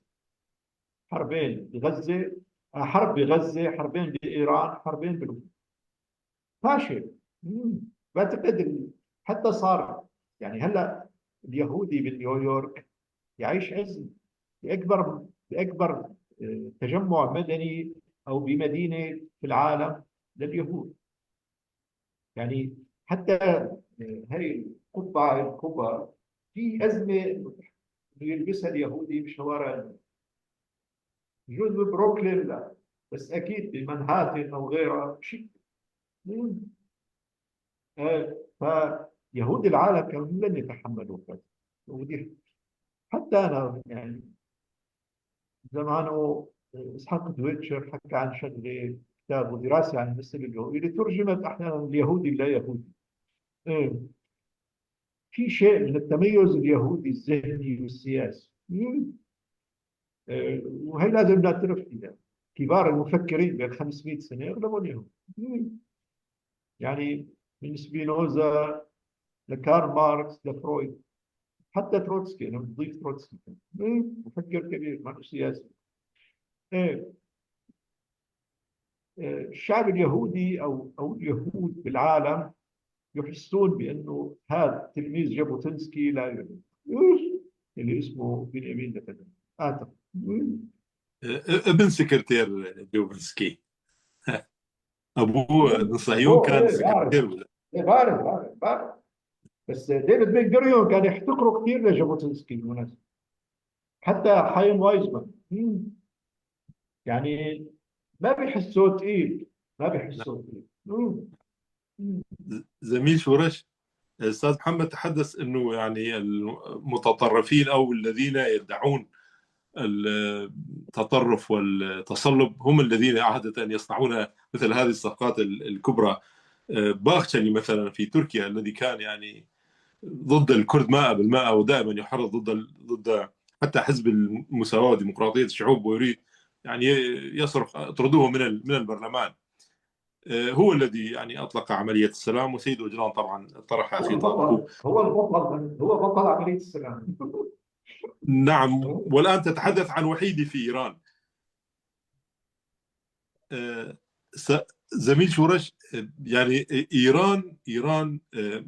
حربين بغزه، حرب بغزه، حربين بايران، حربين بلبنان. فاشل. بعتقد حتى صار يعني هلا اليهودي بنيويورك يعيش عز بأكبر تجمع مدني أو بمدينة في العالم لليهود. يعني حتى هي القبعة الكبرى في أزمة إنه يلبسها اليهودي بشوارع. بجوز ببروكلين لا، بس أكيد بمنهاتن أو غيرها شيء. فيهود العالم كانوا لن يتحملوا هذا. حتى أنا يعني زمانه اسحاق دويتشر حكى عن شغله كتاب ودراسه عن النسل اليهودي اللي ترجمت احيانا اليهودي اللا يهودي. إيه. في شيء من التميز اليهودي الذهني والسياسي. إيه. وهي لازم نعترف فيها. كبار المفكرين بين 500 سنه اغلبهم يهود. يعني من سبينوزا لكارل ماركس لفرويد، حتى تروتسكي. انا بضيف تروتسكي. مفكر كبير ما سياسي. إيه. الشعب اليهودي او اليهود بالعالم يحسون بانه هذا تلميذ جابوتنسكي لا يوجد. اللي اسمه بنيامين نتنياهو اعتقد. ابن سكرتير جوفنسكي، أبوه ابن صهيون ابوه كان ايه بعرف. سكرتير. إيه بعرف. بس ديفيد بن جوريون كان يحتقره كثير لجابوتنسكي بالمناسبه. حتى حايم وايزمان. يعني ما بيحسوه ثقيل. ما بيحسوه ثقيل. زميل شورش، أستاذ محمد تحدث أنه يعني المتطرفين أو الذين يدعون التطرف والتصلب هم الذين عادة يصنعون مثل هذه الصفقات الكبرى. باختشلي مثلا في تركيا الذي كان يعني ضد الكرد ماء بالماء، ودائما يحرض ضد حتى حزب المساواة وديمقراطية الشعوب، ويريد يعني يصرخ اطردوه من البرلمان. هو الذي يعني أطلق عملية السلام، وسيد أوجلان طبعا طرح هو خطابه. البطل، هو بطل عملية السلام. نعم، والآن تتحدث عن وحيدي في إيران. آه، زميل شورش، يعني إيران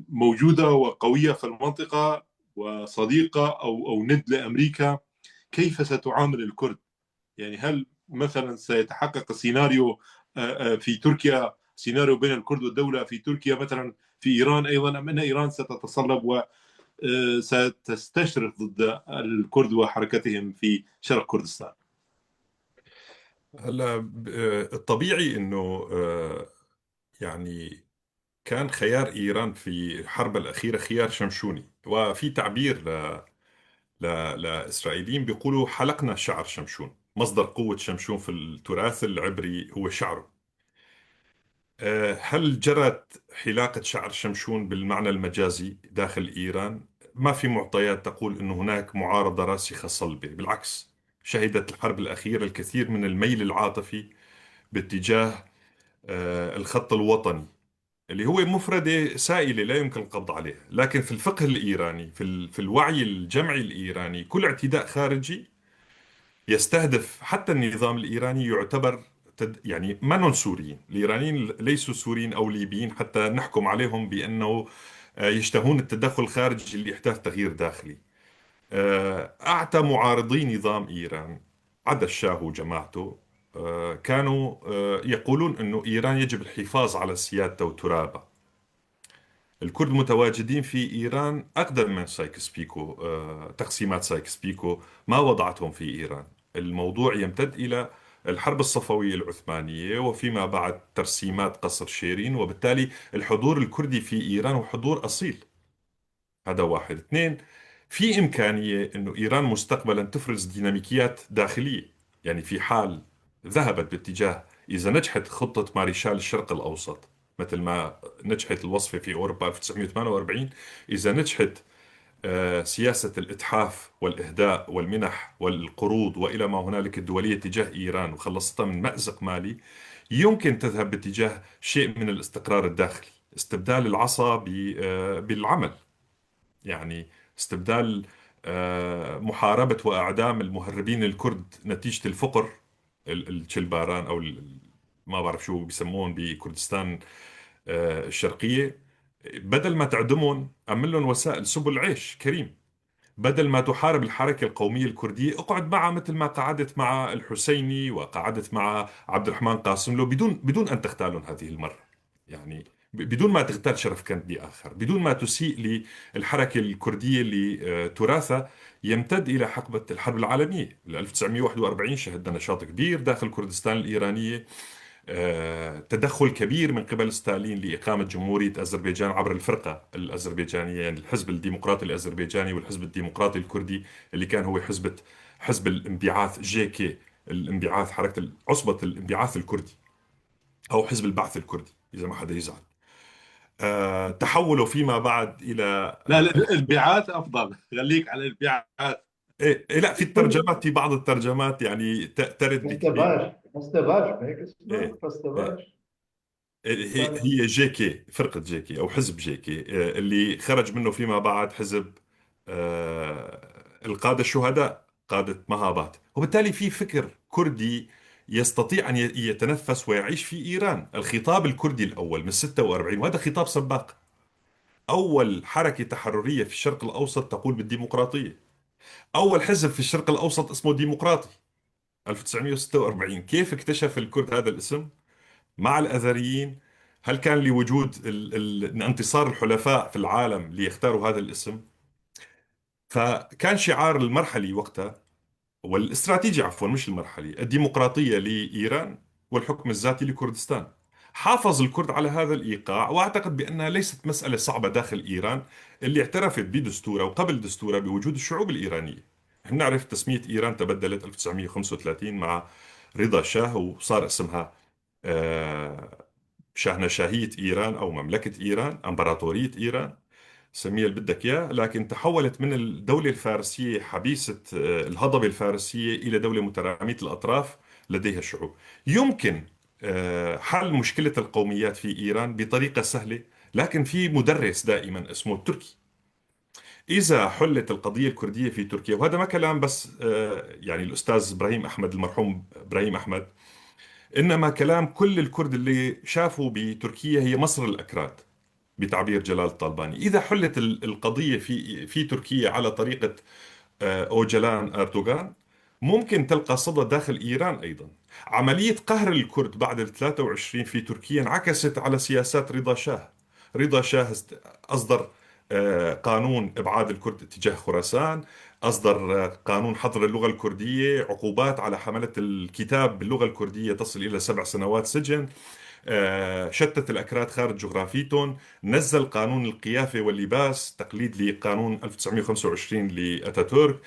موجودة وقوية في المنطقة وصديقة أو ند لأمريكا. كيف ستعامل الكرد؟ يعني هل مثلا سيتحقق سيناريو في تركيا، سيناريو بين الكرد والدولة في تركيا مثلا في إيران أيضا، أم أن إيران ستتصلب وستستشرف ضد الكرد وحركتهم في شرق كردستان؟ هلا الطبيعي انه يعني كان خيار ايران في الحرب الاخيره خيار شمشوني، وفي تعبير ل... لاسرائيليين بيقولوا حلقنا شعر شمشون. مصدر قوه شمشون في التراث العبري هو شعره. هل جرت حلاقة شعر شمشون بالمعنى المجازي داخل إيران؟ ما في معطيات تقول أن هناك معارضة راسخة صلبة، بالعكس. شهدت الحرب الأخيرة الكثير من الميل العاطفي باتجاه الخط الوطني، اللي هو مفردة سائلة لا يمكن القبض عليها. لكن في الفقه الإيراني، في الوعي الجمعي الإيراني، كل اعتداء خارجي يستهدف حتى النظام الإيراني يعتبر يعني ما سوريين. الإيرانيين ليسوا سوريين أو ليبيين حتى نحكم عليهم بأنه يشتهون التدخل الخارجي اللي يحتاج تغيير داخلي. أعتى معارضي نظام إيران عدا الشاه وجماعته كانوا يقولون أنه إيران يجب الحفاظ على سيادته وترابه. الكرد متواجدين في إيران أقدم من سايكس بيكو. تقسيمات سايكس بيكو ما وضعتهم في إيران. الموضوع يمتد إلى الحرب الصفوية العثمانية، وفيما بعد ترسيمات قصر شيرين. وبالتالي الحضور الكردي في إيران هو حضور أصيل. هذا واحد. اثنين، في إمكانية أنه إيران مستقبلا تفرز ديناميكيات داخلية. يعني في حال ذهبت باتجاه، إذا نجحت خطة ماريشال الشرق الأوسط مثل ما نجحت الوصفة في أوروبا 1948، إذا نجحت سياسة الإتحاف والإهداء والمنح والقروض وإلى ما هنالك الدولية تجاه إيران وخلصتها من مأزق مالي، يمكن تذهب باتجاه شيء من الاستقرار الداخلي، استبدال العصا بالعمل. يعني استبدال محاربة وإعدام المهربين الكرد نتيجة الفقر، الشلباران أو ما بعرف شو بيسمون بكردستان الشرقية. بدل ما تعدمهم أعمل لهم وسائل سبل عيش كريم. بدل ما تحارب الحركة القومية الكردية اقعد معها مثل ما قعدت مع الحسيني وقعدت مع عبد الرحمن قاسم له، بدون أن تغتالهم هذه المرة. يعني بدون ما تغتال شرف كندي آخر، بدون ما تسيء للحركة الكردية اللي تراثها يمتد إلى حقبة الحرب العالمية. 1941 شهدنا نشاط كبير داخل كردستان الإيرانية، تدخل كبير من قبل ستالين لإقامة جمهورية أذربيجان عبر الفرقة الأذربيجانية، يعني الحزب الديمقراطي الأذربيجاني والحزب الديمقراطي الكردي اللي كان هو حزب الانبعاث جي كي، الانبعاث، حركة عصبة الانبعاث الكردي، أو حزب البعث الكردي إذا ما حدا يزعل. تحولوا فيما بعد إلى لا لا، الانبعاث أفضل، خليك على الانبعاث. لا، في الترجمات، في بعض الترجمات يعني ترد بكثير. فاستباج هيك اسمه إيه إيه فاستباج. هي جي كي، فرقة جي كي أو حزب جي كي، اللي خرج منه فيما بعد حزب القادة الشهداء، قادة مهابات. وبالتالي في فكر كردي يستطيع أن يتنفس ويعيش في إيران. الخطاب الكردي الأول من 46، وهذا خطاب سباق، أول حركة تحررية في الشرق الأوسط تقول بالديمقراطية. أول حزب في الشرق الأوسط اسمه ديمقراطي 1946. كيف اكتشف الكرد هذا الاسم؟ مع الأذريين. هل كان لوجود انتصار الحلفاء في العالم ليختاروا هذا الاسم؟ فكان شعار المرحلي وقتها، والاستراتيجي عفوا مش المرحلي، الديمقراطية لإيران والحكم الذاتي لكردستان. حافظ الكرد على هذا الإيقاع، وأعتقد بأنها ليست مسألة صعبة داخل إيران اللي اعترفت بدستورها وقبل دستورها بوجود الشعوب الإيرانية. بنعرف تسمية إيران تبدلت 1935 مع رضا شاه، وصار اسمها شاهنشاهية إيران أو مملكة إيران، أمبراطورية إيران، سميها اللي بدك إياه. لكن تحولت من الدولة الفارسية حبيسة الهضبة الفارسية إلى دولة مترامية الأطراف لديها شعوب. يمكن حل مشكلة القوميات في إيران بطريقة سهلة، لكن في مدرس دائما اسمه التركي. إذا حلت القضية الكردية في تركيا، وهذا ما كلام بس يعني الأستاذ إبراهيم أحمد، المرحوم إبراهيم أحمد، إنما كلام كل الكرد اللي شافوا بتركيا هي مصر الأكراد بتعبير جلال الطالباني. إذا حلت القضية في تركيا على طريقة أوجلان أردوغان، ممكن تلقى صدى داخل إيران أيضا. عملية قهر الكرد بعد ال 23 في تركيا انعكست على سياسات رضا شاه. رضا شاه أصدر قانون إبعاد الكرد اتجاه خراسان، أصدر قانون حظر اللغة الكردية، عقوبات على حملة الكتاب باللغة الكردية تصل إلى 7 سنوات سجن، شتت الأكراد خارج جغرافيتهم، نزل قانون القيافة واللباس تقليد لقانون 1925 لأتاتورك،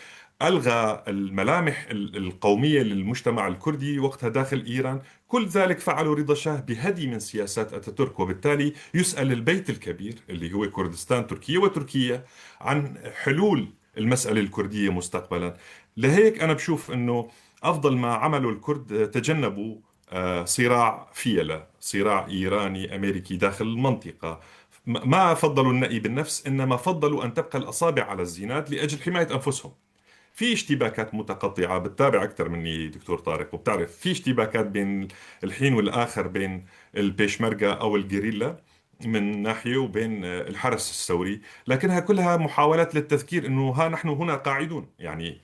ألغى الملامح القومية للمجتمع الكردي وقتها داخل إيران. كل ذلك فعله رضا شاه بهدي من سياسات أتاتورك، وبالتالي يسأل البيت الكبير اللي هو كردستان تركيا وتركيا عن حلول المسألة الكردية مستقبلا. لهيك أنا بشوف أنه أفضل ما عمله الكرد تجنبوا صراع فيلة، صراع إيراني أمريكي داخل المنطقة. ما فضلوا النأي بالنفس، إنما فضلوا أن تبقى الأصابع على الزناد لأجل حماية أنفسهم. في اشتباكات متقطعة، بتتابع أكثر مني دكتور طارق وبتعرف في اشتباكات بين الحين والآخر بين البيشمركة أو الجريلا من ناحية وبين الحرس الثوري، لكنها كلها محاولات للتذكير أنه ها نحن هنا قاعدون، يعني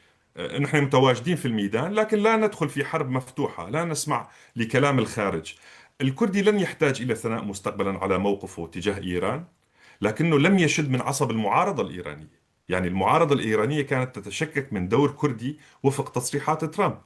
نحن متواجدين في الميدان، لكن لا ندخل في حرب مفتوحة، لا نسمع لكلام الخارج. الكردي لن يحتاج إلى ثناء مستقبلا على موقفه تجاه إيران، لكنه لم يشد من عصب المعارضة الإيرانية. يعني المعارضة الإيرانية كانت تتشكك من دور كردي وفق تصريحات ترامب،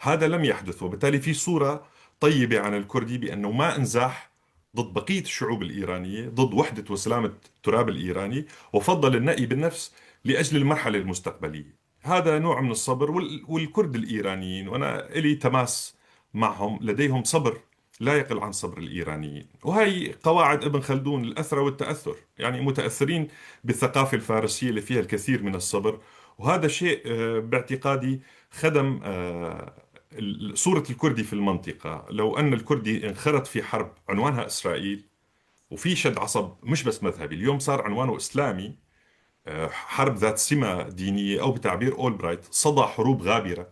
هذا لم يحدث. وبالتالي في صورة طيبة عن الكردي بأنه ما انزاح ضد بقية الشعوب الإيرانية، ضد وحدة وسلامة التراب الإيراني، وفضل النأي بالنفس لأجل المرحلة المستقبلية. هذا نوع من الصبر. والكرد الإيرانيين، وأنا إلي تماس معهم، لديهم صبر لا يقل عن صبر الإيرانيين. وهي قواعد ابن خلدون، الأثر والتأثر، يعني متأثرين بالثقافة الفارسية اللي فيها الكثير من الصبر. وهذا شيء باعتقادي خدم صورة الكردي في المنطقة. لو أن الكردي انخرط في حرب عنوانها إسرائيل وفي شد عصب مش بس مذهبي، اليوم صار عنوانه إسلامي، حرب ذات سمة دينية، أو بتعبير أولبرايت صدى حروب غابرة،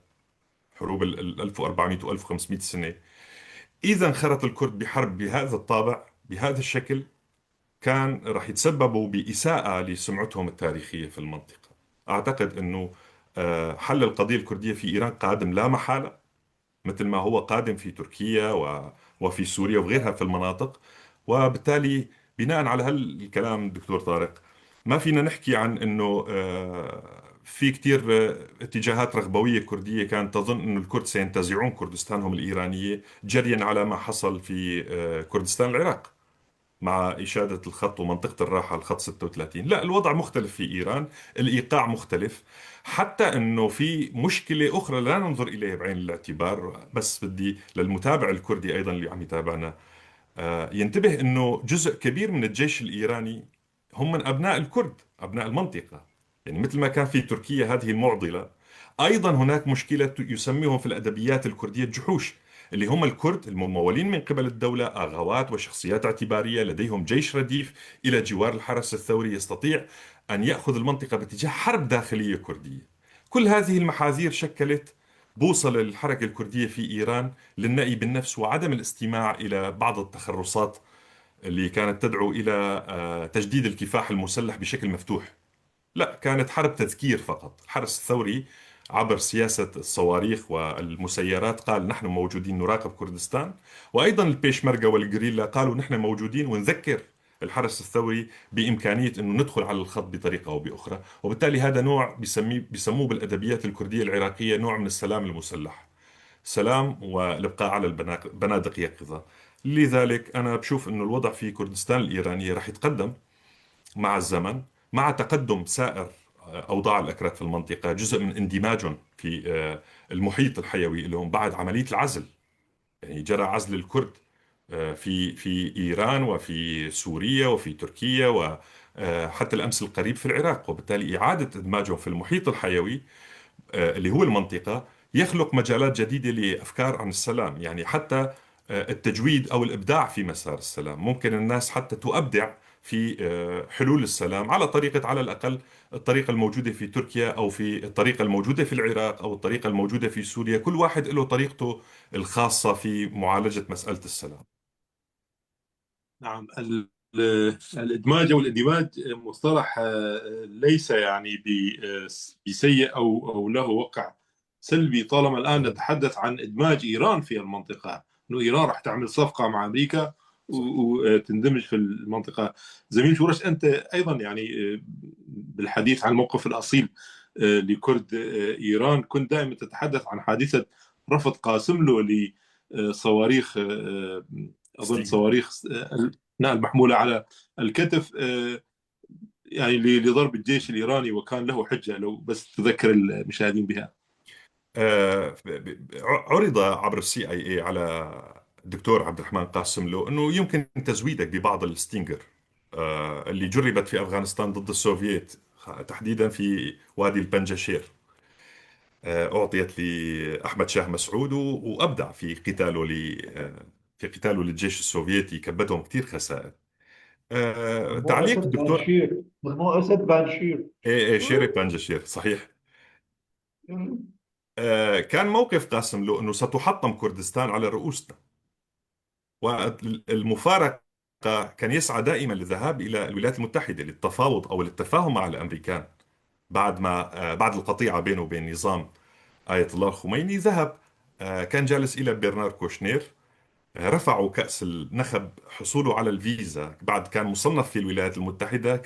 حروب ال 1400 و 1500 سنة. إذا انخرط الكرد بحرب بهذا الطابع بهذا الشكل، كان راح يتسببوا بإساءة لسمعتهم التاريخية في المنطقة. أعتقد أنه حل القضية الكردية في إيران قادم لا محالة، مثل ما هو قادم في تركيا وفي سوريا وغيرها في المناطق. وبالتالي بناء على هالكلام دكتور طارق، ما فينا نحكي عن انه في كتير اتجاهات رغبوية كردية كانت تظن انه الكرد سينتزعون كردستانهم الإيرانية جريا على ما حصل في كردستان العراق مع إشادة الخط ومنطقة الراحة الخط 36. لا، الوضع مختلف في إيران، الإيقاع مختلف. حتى أنه في مشكلة أخرى لا ننظر إليها بعين الاعتبار، بس بدي للمتابع الكردي أيضا اللي عم يتابعنا ينتبه أنه جزء كبير من الجيش الإيراني هم من أبناء الكرد، أبناء المنطقة. يعني مثل ما كان في تركيا هذه المعضلة، أيضا هناك مشكلة يسميهم في الأدبيات الكردية الجحوش، اللي هم الكرد الممولين من قبل الدولة، آغاوات وشخصيات اعتبارية لديهم جيش رديف إلى جوار الحرس الثوري يستطيع أن يأخذ المنطقة باتجاه حرب داخلية كردية. كل هذه المحاذير شكلت بوصلة للحركة الكردية في إيران للنأي بالنفس وعدم الاستماع إلى بعض التخرصات اللي كانت تدعو إلى تجديد الكفاح المسلح بشكل مفتوح. لا، كانت حرب تذكير فقط. الحرس الثوري عبر سياسة الصواريخ والمسيرات قال نحن موجودين نراقب كردستان، وأيضا البيشمركة والجريلا قالوا نحن موجودين ونذكر الحرس الثوري بإمكانية أنه ندخل على الخط بطريقة أو بأخرى. وبالتالي هذا نوع بيسموه بالأدبيات الكردية العراقية نوع من السلام المسلح، سلام والإبقاء على البنادق يقظة. لذلك أنا بشوف أنه الوضع في كردستان الإيرانية رح يتقدم مع الزمن، مع تقدم سائر أوضاع الأكراد في المنطقة جزء من اندماجهم في المحيط الحيوي لهم بعد عملية العزل. يعني جرى عزل الكرد في إيران وفي سوريا وفي تركيا وحتى الأمس القريب في العراق، وبالتالي إعادة إدماجهم في المحيط الحيوي اللي هو المنطقة يخلق مجالات جديدة لأفكار عن السلام. يعني حتى التجويد أو الإبداع في مسار السلام، ممكن الناس حتى تبدع في حلول السلام على طريقة، على الأقل الطريقة الموجودة في تركيا أو في الطريقة الموجودة في العراق أو الطريقة الموجودة في سوريا. كل واحد له طريقته الخاصة في معالجة مسألة السلام. نعم. الإدماج أو الاندماج مصطلح ليس يعني بسيء أو له وقع سلبي، طالما الآن نتحدث عن إدماج إيران في المنطقة، أنه إيران راح تعمل صفقة مع أمريكا وتندمج في المنطقة. زميل شورش، أنت أيضا يعني بالحديث عن الموقف الأصيل لكرد إيران كنت دائما تتحدث عن حادثة رفض قاسملو لصواريخ، أظن ستينجر. صواريخ المحمولة على الكتف، يعني لضرب الجيش الإيراني، وكان له حجة، لو بس تذكر المشاهدين بها. عرض عبر السي اي اي على الدكتور عبد الرحمن قاسم له انه يمكن تزويدك ببعض الستينجر اللي جربت في افغانستان ضد السوفييت، تحديدا في وادي البنجشير. اعطيت لاحمد شاه مسعود وابدع في قتاله في قتاله للجيش السوفيتي، كبدهم كثير خسائر. مو تعليق أسد الدكتور. بانشير، مو أسد بانشير. ايه ايه، شيري بنجشير صحيح. كان موقف قاسم له انه ستحطم كردستان على رؤوسنا، والمفارقة كان يسعى دائما للذهاب إلى الولايات المتحدة للتفاوض أو للتفاهم مع الأمريكان. بعد القطيعة بينه وبين نظام آية الله الخميني ذهب، كان جالس إلى برنار كوشنير، رفعوا كأس النخب حصوله على الفيزا بعد كان مصنف في الولايات المتحدة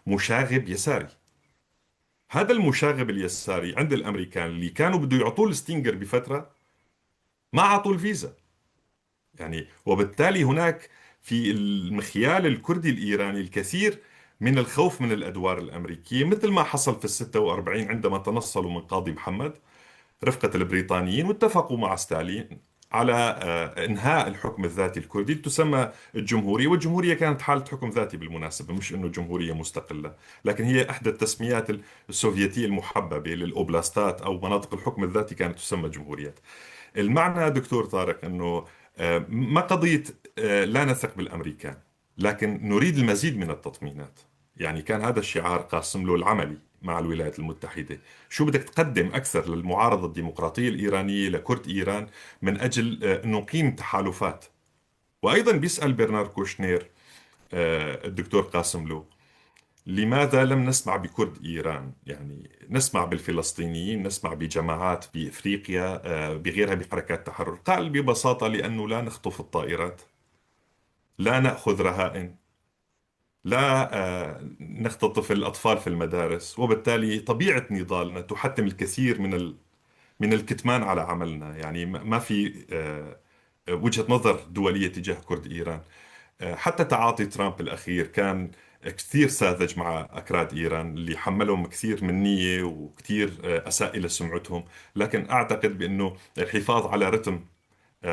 كمشاغب يساري. هذا المشاغب اليساري عند الأمريكان اللي كانوا بده يعطوه الستينجر بفترة ما عطوا الفيزا. يعني وبالتالي هناك في المخيال الكردي الإيراني الكثير من الخوف من الأدوار الأمريكية، مثل ما حصل في ال46 عندما تنصلوا من قاضي محمد رفقة البريطانيين واتفقوا مع ستالين على إنهاء الحكم الذاتي الكردي تسمى الجمهورية. والجمهورية كانت حالة حكم ذاتي بالمناسبة، مش إنه جمهورية مستقلة، لكن هي إحدى التسميات السوفيتية المحببة للأوبلاستات أو مناطق الحكم الذاتي، كانت تسمى جمهوريات. المعنى دكتور طارق أنه ما قضية لا نثق بالأمريكان، لكن نريد المزيد من التطمينات. يعني كان هذا الشعار قاسم له العملي مع الولايات المتحدة. شو بدك تقدم أكثر للمعارضة الديمقراطية الإيرانية لكرد إيران من أجل أن نقيم تحالفات؟ وأيضا بيسأل برنار كوشنير الدكتور قاسم له لماذا لم نسمع بكرد إيران؟ يعني نسمع بالفلسطينيين، نسمع بجماعات بإفريقيا بغيرها بحركات تحرر. قال ببساطة لأنه لا نخطف الطائرات، لا نأخذ رهائن، لا نختطف الأطفال في المدارس، وبالتالي طبيعة نضالنا تحتم الكثير من الكتمان على عملنا. يعني ما في وجهة نظر دولية تجاه كرد إيران. حتى تعاطي ترامب الأخير كان كثير ساذج مع أكراد إيران، اللي حملهم كثير من نية وكثير أساء إلى سمعتهم. لكن أعتقد بأنه الحفاظ على رتم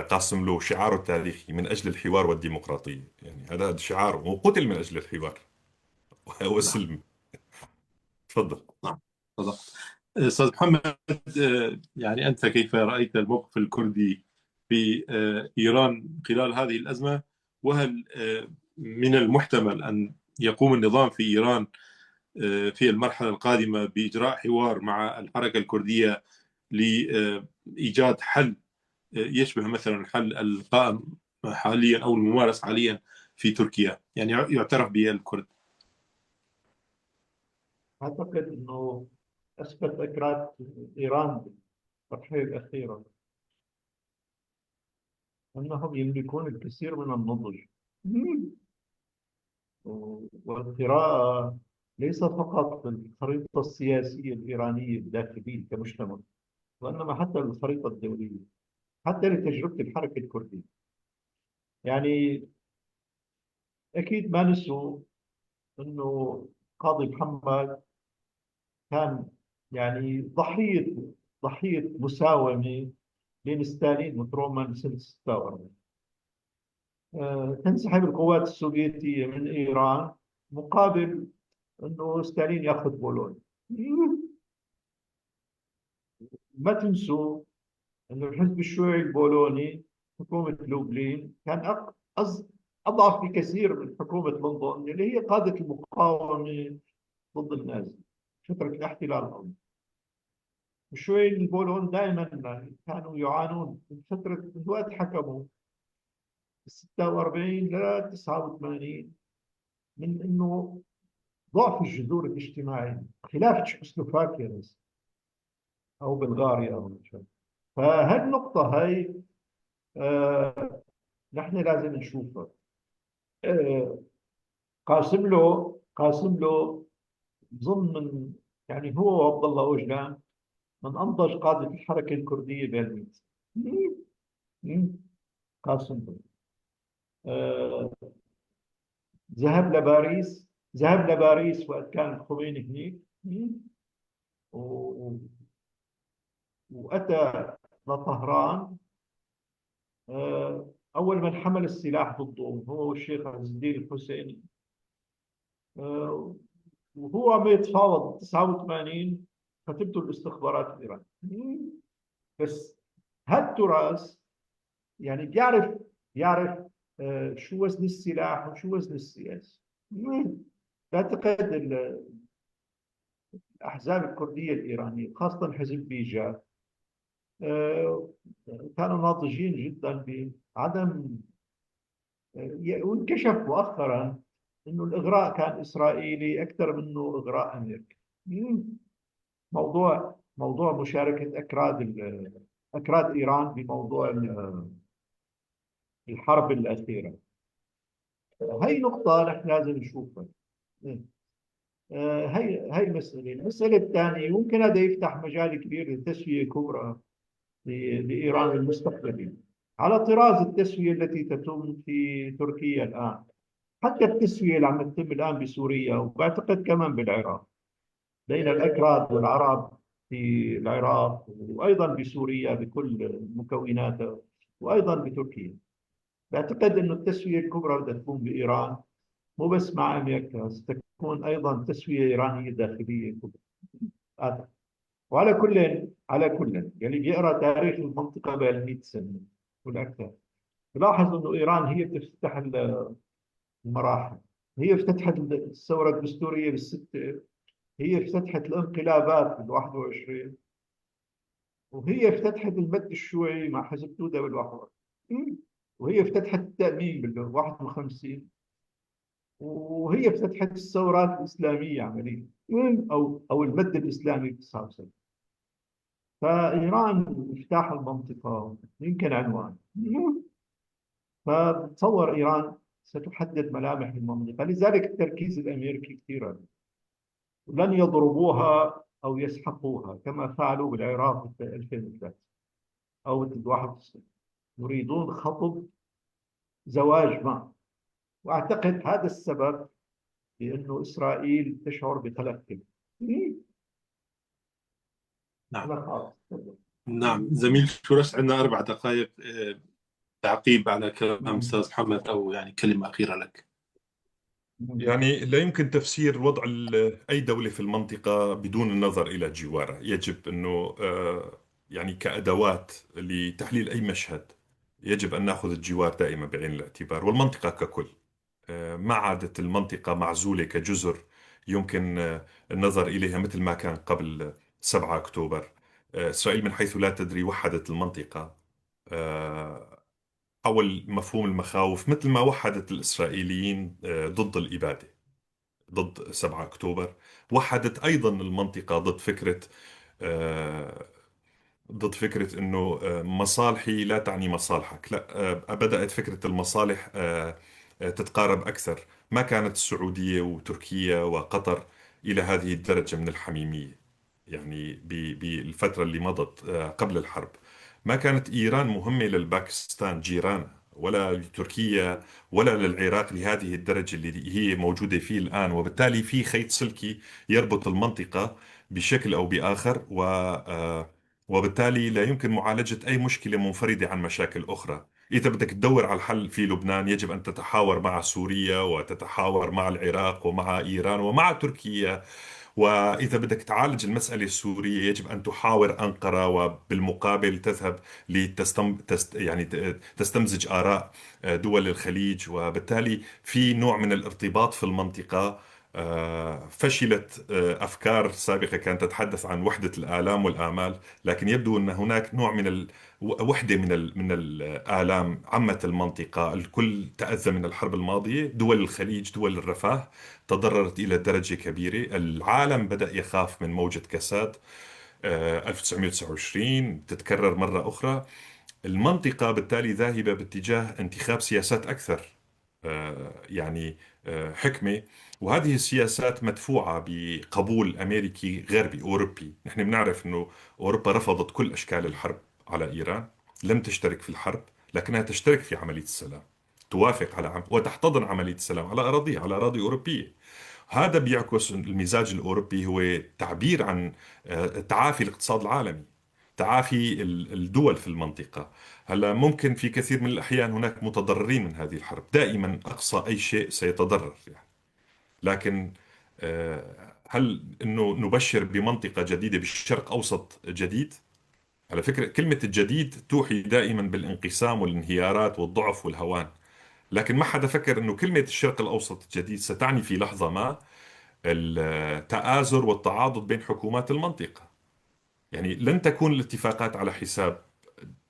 قاسم له شعاره التاريخي من أجل الحوار والديمقراطية، يعني هذا شعاره، وقتل من أجل الحوار نعم. والسلم. تفضل. نعم. تفضل. أستاذ محمد، يعني أنت كيف رأيت الموقف الكردي في إيران خلال هذه الأزمة؟ وهل من المحتمل أن يقوم النظام في إيران في المرحلة القادمة بإجراء حوار مع الحركة الكردية لإيجاد حل يشبه مثلا الحل القائم حاليا أو الممارس حاليا في تركيا، يعني يعترف به الكرد؟ أعتقد أنه أثبت أكراد إيران بالفترة الأخيرة أنهم يملكون الكثير من النضج والقراءة، ليس فقط في الخريطة السياسية الإيرانية الداخلية كمجتمع، وإنما حتى الخريطة الدولية، حتى لتجربة الحركة الكردية. يعني أكيد ما نسوا أنه قاضي محمد كان يعني ضحية مساومة بين ستالين وترومان سنة 46. تنسحب القوات السوفيتية من إيران مقابل أنه ستالين يأخذ بولونيا. ما تنسوا أنه الحزب الشيوعي البولوني، حكومة لوبلين، كان أضعف بكثير من حكومة لندن اللي هي قادة المقاومة ضد النازي فترة الاحتلال الألماني. الشيوعيين البولون دائما كانوا يعانون من فترة، من وقت حكموا 46 ل 89، من انه ضعف الجذور الاجتماعية، خلاف تشيكوسلوفاكيا بس او بلغاريا او شيء. فهالنقطة هاي نحن لازم نشوفها. آه قاسم له ضمن من، يعني هو وعبد الله اوجلان من انضج قادة الحركة الكردية بهالميت. قاسم له آه ذهب لباريس وقت كان الخميني هناك. و- وأتى لطهران. أول من حمل السلاح ضده هو الشيخ عز الدين الحسيني. آه، وهو عم يتفاوض 89 كتبته الاستخبارات الإيرانية. بس هالتراث يعني بيعرف شو وزن السلاح وشو وزن السياسة. بعتقد الأحزاب الكردية الإيرانية خاصة حزب بيجا آه، كانوا ناضجين جدا بعدم وانكشف مؤخرا انه الاغراء كان اسرائيلي اكثر منه اغراء امريكي. موضوع مشاركه اكراد ايران بموضوع الحرب الاخيره. هي نقطه نحن لازم نشوفها. هي المساله الثانيه ممكن هذا يفتح مجال كبير لتسويه كبرى لإيران المستقبلية، على طراز التسوية التي تتم في تركيا الآن، حتى التسوية اللي عم تتم الآن بسوريا، وبعتقد كمان بالعراق بين الأكراد والعرب في العراق، وأيضا بسوريا بكل مكوناتها، وأيضا بتركيا. بعتقد أنه التسوية الكبرى بدها تكون بإيران، مو بس مع أمريكا، ستكون أيضا تسوية إيرانية داخلية كبرى. على كل يعني بيقرا تاريخ المنطقه بال 100 سنه والاكثر، بلاحظ انه ايران هي بتفتح المراحل، هي افتتحت الثوره الدستوريه بالسته، هي افتتحت الانقلابات بال 21، وهي افتتحت المد الشيوعي مع حزب توده بال 21، وهي افتتحت التامين بال 51، وهي افتتحت الثورات الاسلاميه عمليا، او المد الاسلامي ب 79. فإيران مفتاح المنطقة يمكن عنوان. فتصور إيران ستحدد ملامح المنطقة، لذلك التركيز الأمريكي كثير عليه. لن يضربوها أو يسحقوها كما فعلوا بالعراق في 2003 أو 91. يريدون خطب زواج ما، وأعتقد هذا السبب لأنه إسرائيل تشعر بتلكم. نعم. أنا خلاص. نعم زميل شورش، عندنا 4 دقائق تعقيب على كلام نعم. أستاذ محمد، أو يعني كلمة أخيرة لك. يعني لا يمكن تفسير وضع أي دولة في المنطقة بدون النظر إلى جوارها. يجب أنه يعني كأدوات لتحليل أي مشهد يجب أن نأخذ الجوار دائما بعين الاعتبار، والمنطقة ككل. ما عادت المنطقة معزولة كجزر يمكن النظر إليها مثل ما كان قبل 7 أكتوبر. إسرائيل من حيث لا تدري وحدت المنطقة، حول مفهوم المخاوف، مثل ما وحدت الإسرائيليين ضد الإبادة ضد 7 أكتوبر. وحدت أيضا المنطقة ضد فكرة أنه مصالحي لا تعني مصالحك. لا، بدأت فكرة المصالح تتقارب أكثر. ما كانت السعودية وتركيا وقطر إلى هذه الدرجة من الحميمية. يعني بالفترة اللي مضت قبل الحرب ما كانت إيران مهمة للباكستان جيران، ولا لتركيا ولا للعراق لهذه الدرجة اللي هي موجودة فيه الآن. وبالتالي في خيط سلكي يربط المنطقة بشكل أو بآخر، وبالتالي لا يمكن معالجة أي مشكلة منفردة عن مشاكل أخرى. إذا بدك تدور على الحل في لبنان يجب أن تتحاور مع سوريا، وتتحاور مع العراق، ومع إيران، ومع تركيا. وإذا بدك تعالج المسألة السورية يجب أن تحاور أنقرة، وبالمقابل تذهب يعني تستمزج آراء دول الخليج. وبالتالي في نوع من الارتباط في المنطقة. فشلت أفكار سابقة كانت تتحدث عن وحدة الآلام والآمال، لكن يبدو أن هناك نوع من وحدة من الآلام عمت المنطقة. الكل تأذى من الحرب الماضية، دول الخليج دول الرفاه تضررت إلى درجة كبيرة. العالم بدأ يخاف من موجة كاسات 1929 تتكرر مرة أخرى. المنطقة بالتالي ذاهبة باتجاه انتخاب سياسات أكثر يعني حكمة. وهذه السياسات مدفوعة بقبول أمريكي غربي أوروبي. نحن بنعرف أنه أوروبا رفضت كل أشكال الحرب على إيران، لم تشترك في الحرب، لكنها تشترك في عملية السلام، توافق على وتحتضن عملية السلام على أراضيها، على أراضي أوروبية. هذا بيعكس المزاج الأوروبي هو تعبير عن تعافي الاقتصاد العالمي، تعافي الدول في المنطقة. هلا ممكن في كثير من الأحيان هناك متضررين من هذه الحرب، دائما أقصى أي شيء سيتضرر يعني. لكن هل أنه نبشر بمنطقة جديدة بالشرق أوسط جديد؟ على فكرة كلمة الجديد توحي دائما بالانقسام والانهيارات والضعف والهوان، لكن ما حدا فكر أنه كلمة الشرق الأوسط الجديد ستعني في لحظة ما التآزر والتعاضد بين حكومات المنطقة. يعني لن تكون الاتفاقات على حساب،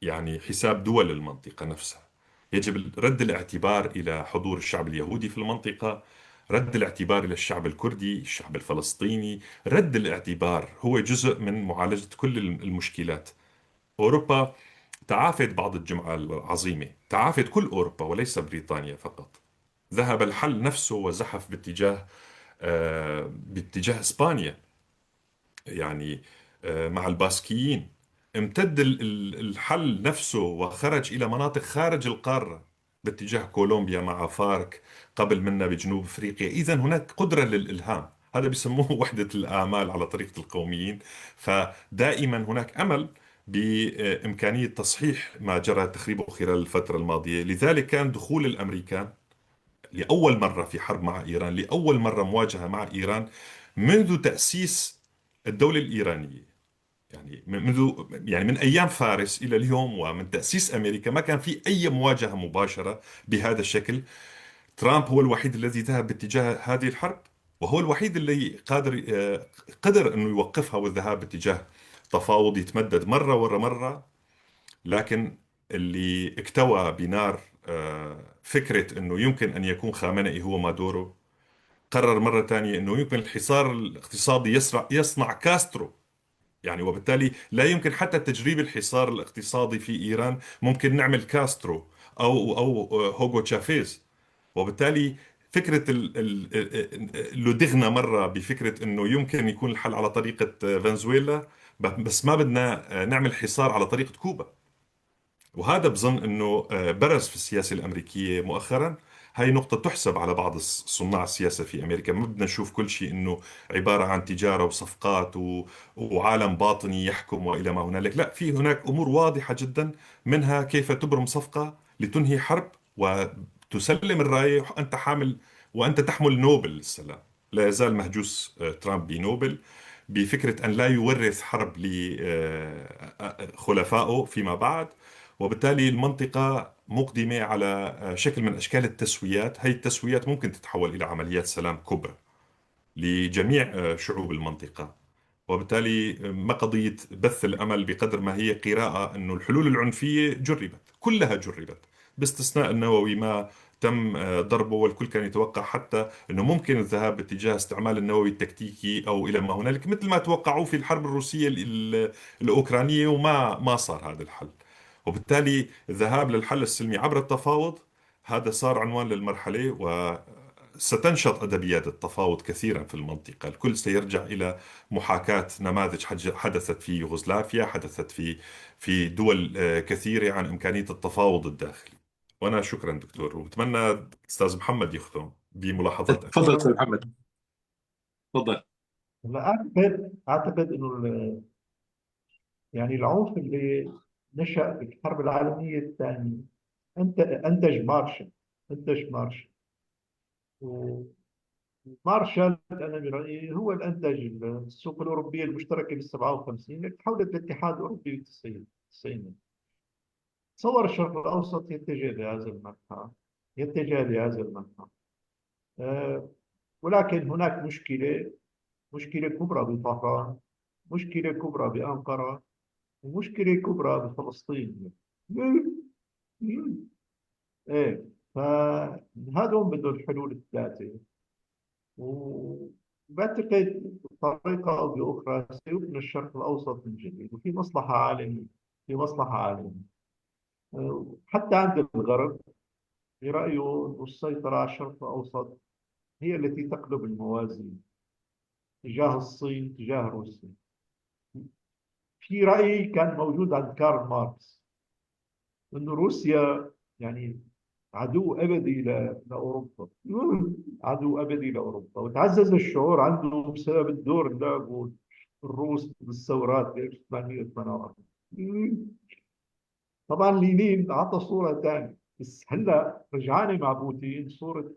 يعني حساب دول المنطقة نفسها. يجب رد الاعتبار إلى حضور الشعب اليهودي في المنطقة، رد الاعتبار إلى الشعب الكردي، الشعب الفلسطيني. رد الاعتبار هو جزء من معالجة كل المشكلات. أوروبا تعافت بعض الجمعة العظيمة، تعافت كل أوروبا وليس بريطانيا فقط. ذهب الحل نفسه وزحف باتجاه إسبانيا، يعني مع الباسكيين. امتد الحل نفسه وخرج إلى مناطق خارج القارة باتجاه كولومبيا مع فارك، قبل منا بجنوب أفريقيا. إذا هناك قدرة للإلهام، هذا بيسموه وحدة الآمال على طريقة القوميين. فدائما هناك أمل بإمكانية تصحيح ما جرى تخريبه خلال الفترة الماضية. لذلك كان دخول الأمريكان لأول مرة في حرب مع إيران، لأول مرة مواجهة مع إيران منذ تأسيس الدولة الإيرانية. يعني من أيام فارس إلى اليوم ومن تأسيس أمريكا ما كان في أي مواجهة مباشرة بهذا الشكل. ترامب هو الوحيد الذي ذهب باتجاه هذه الحرب، وهو الوحيد اللي قدر أنه يوقفها والذهاب باتجاه تفاوض يتمدد مرة ورا مرة. لكن اللي اكتوى بنار فكرة أنه يمكن أن يكون خامنئي هو مادورو، قرر مرة ثانية أنه يمكن الحصار الاقتصادي يصنع كاسترو. يعني وبالتالي لا يمكن حتى تجريب الحصار الاقتصادي في إيران، ممكن نعمل كاسترو أو هوغو تشافيز. وبالتالي فكرة لدغنا مرة بفكرة أنه يمكن يكون الحل على طريقة فنزويلا، بس ما بدنا نعمل حصار على طريقة كوبا. وهذا بظن أنه برز في السياسة الأمريكية مؤخرا. هاي نقطة تحسب على بعض صناع السياسة في أمريكا. ما بدنا نشوف كل شيء أنه عبارة عن تجارة وصفقات وعالم باطني يحكم وإلى ما هنالك. لا، في هناك أمور واضحة جدا، منها كيف تبرم صفقة لتنهي حرب وتسلم الراية وأنت تحمل نوبل السلام. لا يزال مهجوس ترامب بنوبل، بفكرة أن لا يورث حرب لخلفائه فيما بعد. وبالتالي المنطقة مقدمة على شكل من أشكال التسويات. هي التسويات ممكن تتحول إلى عمليات سلام كبرى لجميع شعوب المنطقة. وبالتالي ما قضية بث الأمل بقدر ما هي قراءة أنه الحلول العنفية جربت، كلها جربت باستثناء النووي ما تم ضربه. والكل كان يتوقع حتى أنه ممكن الذهاب باتجاه استعمال النووي التكتيكي أو إلى ما هنالك، مثل ما توقعوا في الحرب الروسية الأوكرانية، وما ما صار هذا الحل. وبالتالي الذهاب للحل السلمي عبر التفاوض هذا صار عنوان للمرحلة. ستنشط أدبيات التفاوض كثيرا في المنطقة. الكل سيرجع إلى محاكاة نماذج حدثت في يوغوسلافيا، حدثت في دول كثيرة، عن إمكانية التفاوض الداخلي. وأنا شكرا دكتور، وبتمنى أستاذ محمد يختم بملاحظات أخيرة. تفضل استاذ محمد، تفضل. لا، اعتقد انه يعني العنف اللي نشأ في الحرب العالمية الثانية انتج مارشال. انتج مارشال، ومارشال انا برأيي هو اللي انتج السوق الاوروبية المشتركة بال 57 اللي تحولت للاتحاد الاوروبي بال 90. تصور الشرق الاوسط يتجه لهذا المنحى، يتجه لهذا المنحى. ولكن هناك مشكلة كبرى بطهران، مشكلة كبرى بأنقرة، ومشكلة كبرى بفلسطين. ايه، فهذول بدهم الحلول الثلاثة. وبعتقد بطريقة أو بأخرى سيبنى الشرق الأوسط من جديد، وفي مصلحة عالمية. في مصلحة عالمية. حتى عند الغرب برأيه أن السيطرة على الشرق الأوسط هي التي تقلب الموازين تجاه الصين، تجاه روسيا. في رأي كان موجود عند كارل ماركس أن روسيا يعني عدو أبدي لأوروبا. عدو أبدي لأوروبا، وتعزز الشعور عنده بسبب الدور اللي لعبه الروس بالثورات ب 1848. طبعا لينين أعطى صورة ثانية، بس هلا رجعاني مع بوتين صورة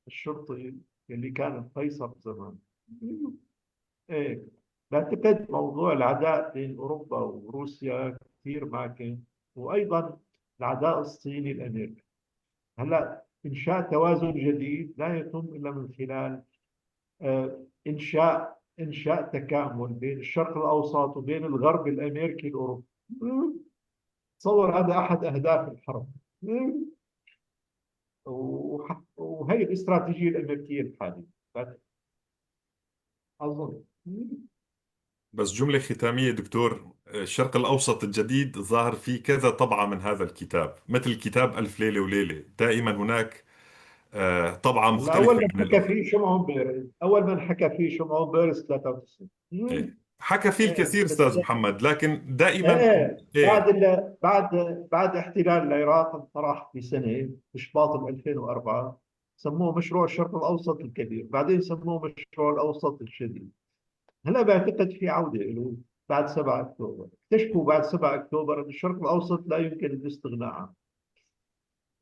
الشرطي اللي كان القيصر زمان. ايه، بعتقد موضوع العداء بين اوروبا وروسيا كثير ماكن، وايضا العداء الصيني الامريكي. هلا انشاء توازن جديد لا يتم الا من خلال انشاء تكامل بين الشرق الاوسط وبين الغرب الامريكي الاوروبي. تصور هذا احد اهداف الحرب. وهي الاستراتيجيه الامريكيه الحاليه اظن. بس جملة ختامية دكتور، الشرق الأوسط الجديد ظاهر فيه كذا طبعة من هذا الكتاب، مثل كتاب ألف ليلة وليلة، دائما هناك طبعة هلا مختلفة اول من عن حكى الأخرى. فيه شمعون بيرز، اول من حكى فيه شمعون بيرز 93. إيه. حكى فيه ايه الكثير أستاذ بس محمد، لكن دائما ايه إيه. بعد احتلال العراق انطرح بسنه بشباط 2004. سموه مشروع الشرق الاوسط الكبير، بعدين سموه مشروع الاوسط الشديد. هلا بعتقد في عوده له بعد 7 اكتوبر. اكتشفوا بعد 7 اكتوبر ان الشرق الاوسط لا يمكن الاستغناء عنه.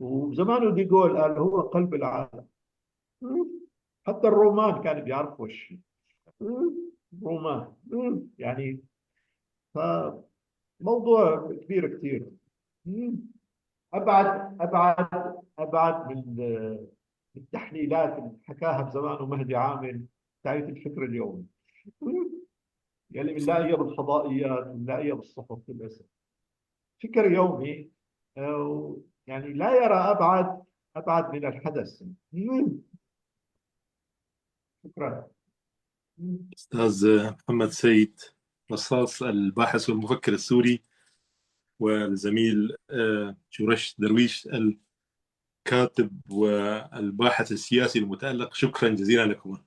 وزمانه ديغول قال هو قلب العالم. حتى الرومان كانوا بيعرفوا الشيء. رومان يعني. فموضوع كبير كثير. ابعد من التحليلات اللي حكاها بزمانه مهدي عامر بتاعت الفكر اليومي، يلي بنلاقيها بالفضائيات، بنلاقيها بالصحف للاسف. فكر يومي، يعني لا يرى ابعد من الحدث. شكرا. استاذ محمد سيد رصاص، الباحث والمفكر السوري، والزميل جورش درويش الكاتب والباحث السياسي المتألق، شكرا جزيلا لكم.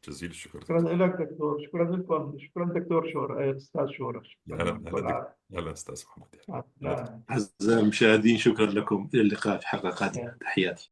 جزيل الشكر شكرا دكتور. لك دكتور، شكرا لكم، شكرا دكتور استاذ شورى، شكرا هلا يعطيكم هلا العافيه. هلا أستاذ محمد. مع هلا. السلامه. أعزائي المشاهدين، شكرا لكم، إلى اللقاء في حلقة قادمة، تحياتي.